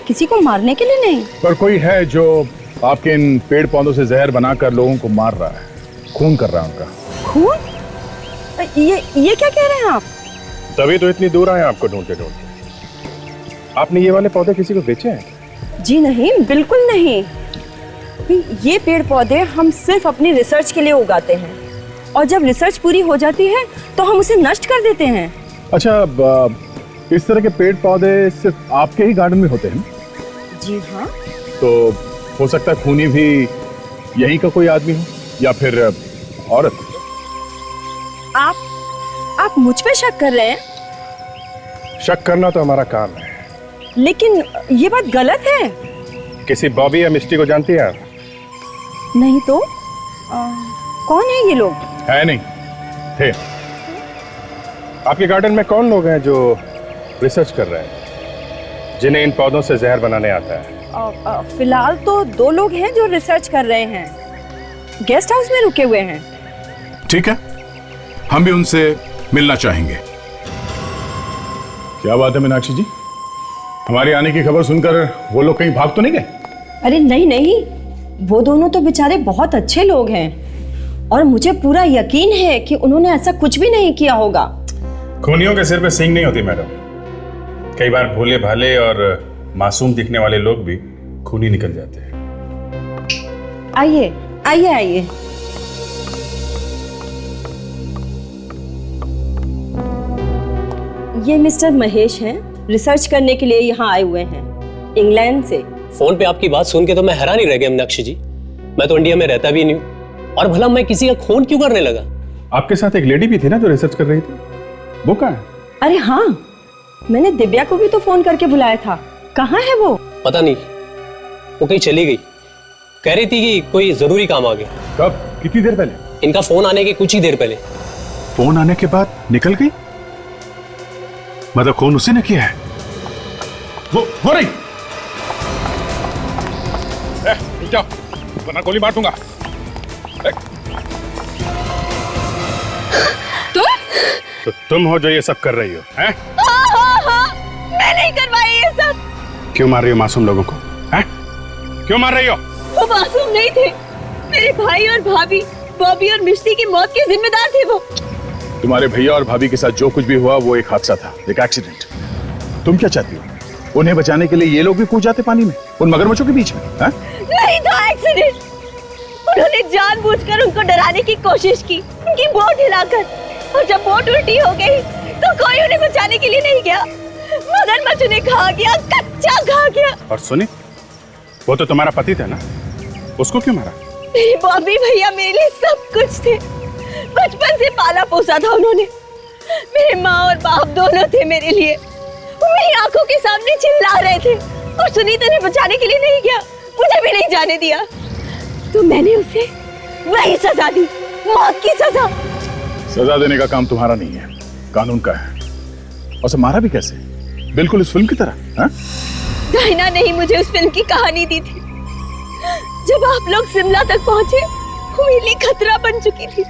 Speaker 15: किसी को मारने के लिए नहीं।
Speaker 4: पर कोई है जो आपके इन पेड़ पौधों से जहर बनाकर लोगों को मार रहा है, खून कर रहा है उनका।
Speaker 15: खून? ये क्या कह रहे हैं आप?
Speaker 4: तभी तो इतनी दूर आए आपको ढूंढते ढूंढते। आपने ये वाले पौधे किसी को बेचे हैं?
Speaker 15: जी नहीं, बिल्कुल नहीं। ये पेड़ पौधे हम सिर्फ अपनी रिसर्च के लिए उगाते हैं और जब रिसर्च पूरी हो जाती है तो हम उसे नष्ट कर देते हैं।
Speaker 4: अच्छा, इस तरह के पेड़ पौधे सिर्फ आपके ही गार्डन में होते हैं?
Speaker 15: जी हाँ।
Speaker 4: तो हो सकता है खूनी भी यहीं का कोई आदमी हो या फिर औरत।
Speaker 15: आप मुझ पे शक कर रहे हैं?
Speaker 4: शक करना तो हमारा काम है।
Speaker 15: लेकिन ये बात गलत है।
Speaker 4: किसी बॉबी या मिस्टी को जानती हैं आप?
Speaker 15: नहीं तो कौन है ये लोग?
Speaker 4: है नहीं थे। आपके गार्डन में कौन लोग हैं जो रिसर्च कर रहे हैं, जिन्हें इन पौधों से जहर बनाने आता है?
Speaker 15: फिलहाल तो 2 लोग हैं जो रिसर्च कर रहे हैं, गेस्ट हाउस में रुके हुए हैं।
Speaker 21: ठीक है, हम भी उनसे मिलना चाहेंगे।
Speaker 4: क्या बात है मीनाक्षी जी, हमारे आने की खबर सुनकर वो लोग कहीं भाग तो नहीं गए?
Speaker 15: अरे नहीं नहीं, वो दोनों तो बेचारे बहुत अच्छे लोग हैं और मुझे पूरा यकीन है कि उन्होंने ऐसा कुछ भी नहीं किया होगा।
Speaker 4: खूनियों के सिर पे सींग नहीं होती मैडम। कई बार भोले भाले और मासूम दिखने वाले लोग भी खूनी निकल जाते हैं।
Speaker 15: आइए आइए आइए। ये मिस्टर महेश हैं, रिसर्च करने के लिए यहाँ आए हुए हैं इंग्लैंड से।
Speaker 6: फोन पे आपकी बात सुन के तो मैं हैरान ही रह गया मीनाक्षी जी। मैं तो इंडिया में रहता भी नहीं हूँ, और भला मैं किसी का खून क्यों करने लगा?
Speaker 4: आपके साथ एक लेडी भी थी ना जो रिसर्च कर रही थी, वो कहाँ है?
Speaker 15: अरे हाँ, मैंने दिव्या को भी तो फोन करके बुलाया था, कहाँ है वो?
Speaker 6: पता नहीं, वो कहीं चली गई। कह रही थी कि कोई जरूरी काम आ गया।
Speaker 4: कब? कितनी देर पहले?
Speaker 6: इनका फोन आने के कुछ ही देर पहले।
Speaker 21: फोन आने के बाद निकल गई? मतलब खून उसी ने किया है?
Speaker 4: वो रही। रुक जाओ, वरना गोली मार दूंगा। तो तुम हो जो ये सब कर रही हो, हैं?
Speaker 20: हाँ, मैं नहीं करवाई ये सब।
Speaker 4: क्यों मार रही हो मासूम लोगों को, हैं? क्यों मार रही हो?
Speaker 20: वो मासूम नहीं थे, मेरे भाई और भाभी, बॉबी और मिष्टी की मौत के जिम्मेदार थे वो।
Speaker 4: तुम्हारे भैया और भाभी के साथ जो कुछ भी हुआ वो एक हादसा था, एक एक्सीडेंट। तुम क्या चाहती हो? उन्हें बचाने के लिए ये लोग भी कूद जाते पानी में, उन मगरमच्छों के बीच में? हैं?
Speaker 20: नहीं था एक्सीडेंट,
Speaker 3: उन्होंने जानबूझकर उनको डराने की कोशिश की, उनकी बोट हिलाकर, और जब बोट उल्टी हो गई तो कोई उन्हें बचाने के लिए नहीं गया। मगरमच्छ उन्हें खा गया, कच्चा खा गया।
Speaker 4: और सुनी, वो तो तुम्हारा पति था ना, उसको क्यों मारा?
Speaker 3: मेरे बॉबी भैया मेरे लिए सब कुछ थे। बचपन से पाला पोसा था उन्होंने। मेरे माँ और बाप दोनों थे मेरे लिए। वो मेरी आंखों के सामने चिल्ला रहे थे और सुनीता ने बचाने के लिए नहीं गया, मुझे भी नहीं जाने दिया। तो मैंने उसे वही सजा दी, मौत की सजा।
Speaker 4: सजा देने का काम तुम्हारा नहीं है, कानून का है। और उसे मारा भी कैसे? बिल्कुल इस फिल्म की तरह। हाँ?
Speaker 3: डायना ने ही मुझे उस फिल्म की कहानी दी थी। जब आप लोग शिमला तक पहुंचे, वो मेरे लिए खतरा बन चुकी थी।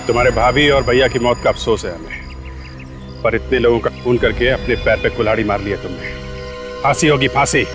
Speaker 4: तुम्हारे भाभी और भैया की मौत का अफसोस है हमें, पर इतने लोगों का खून करके अपने पैर पे कुल्हाड़ी मार लिया तुमने। फांसी होगी, फांसी।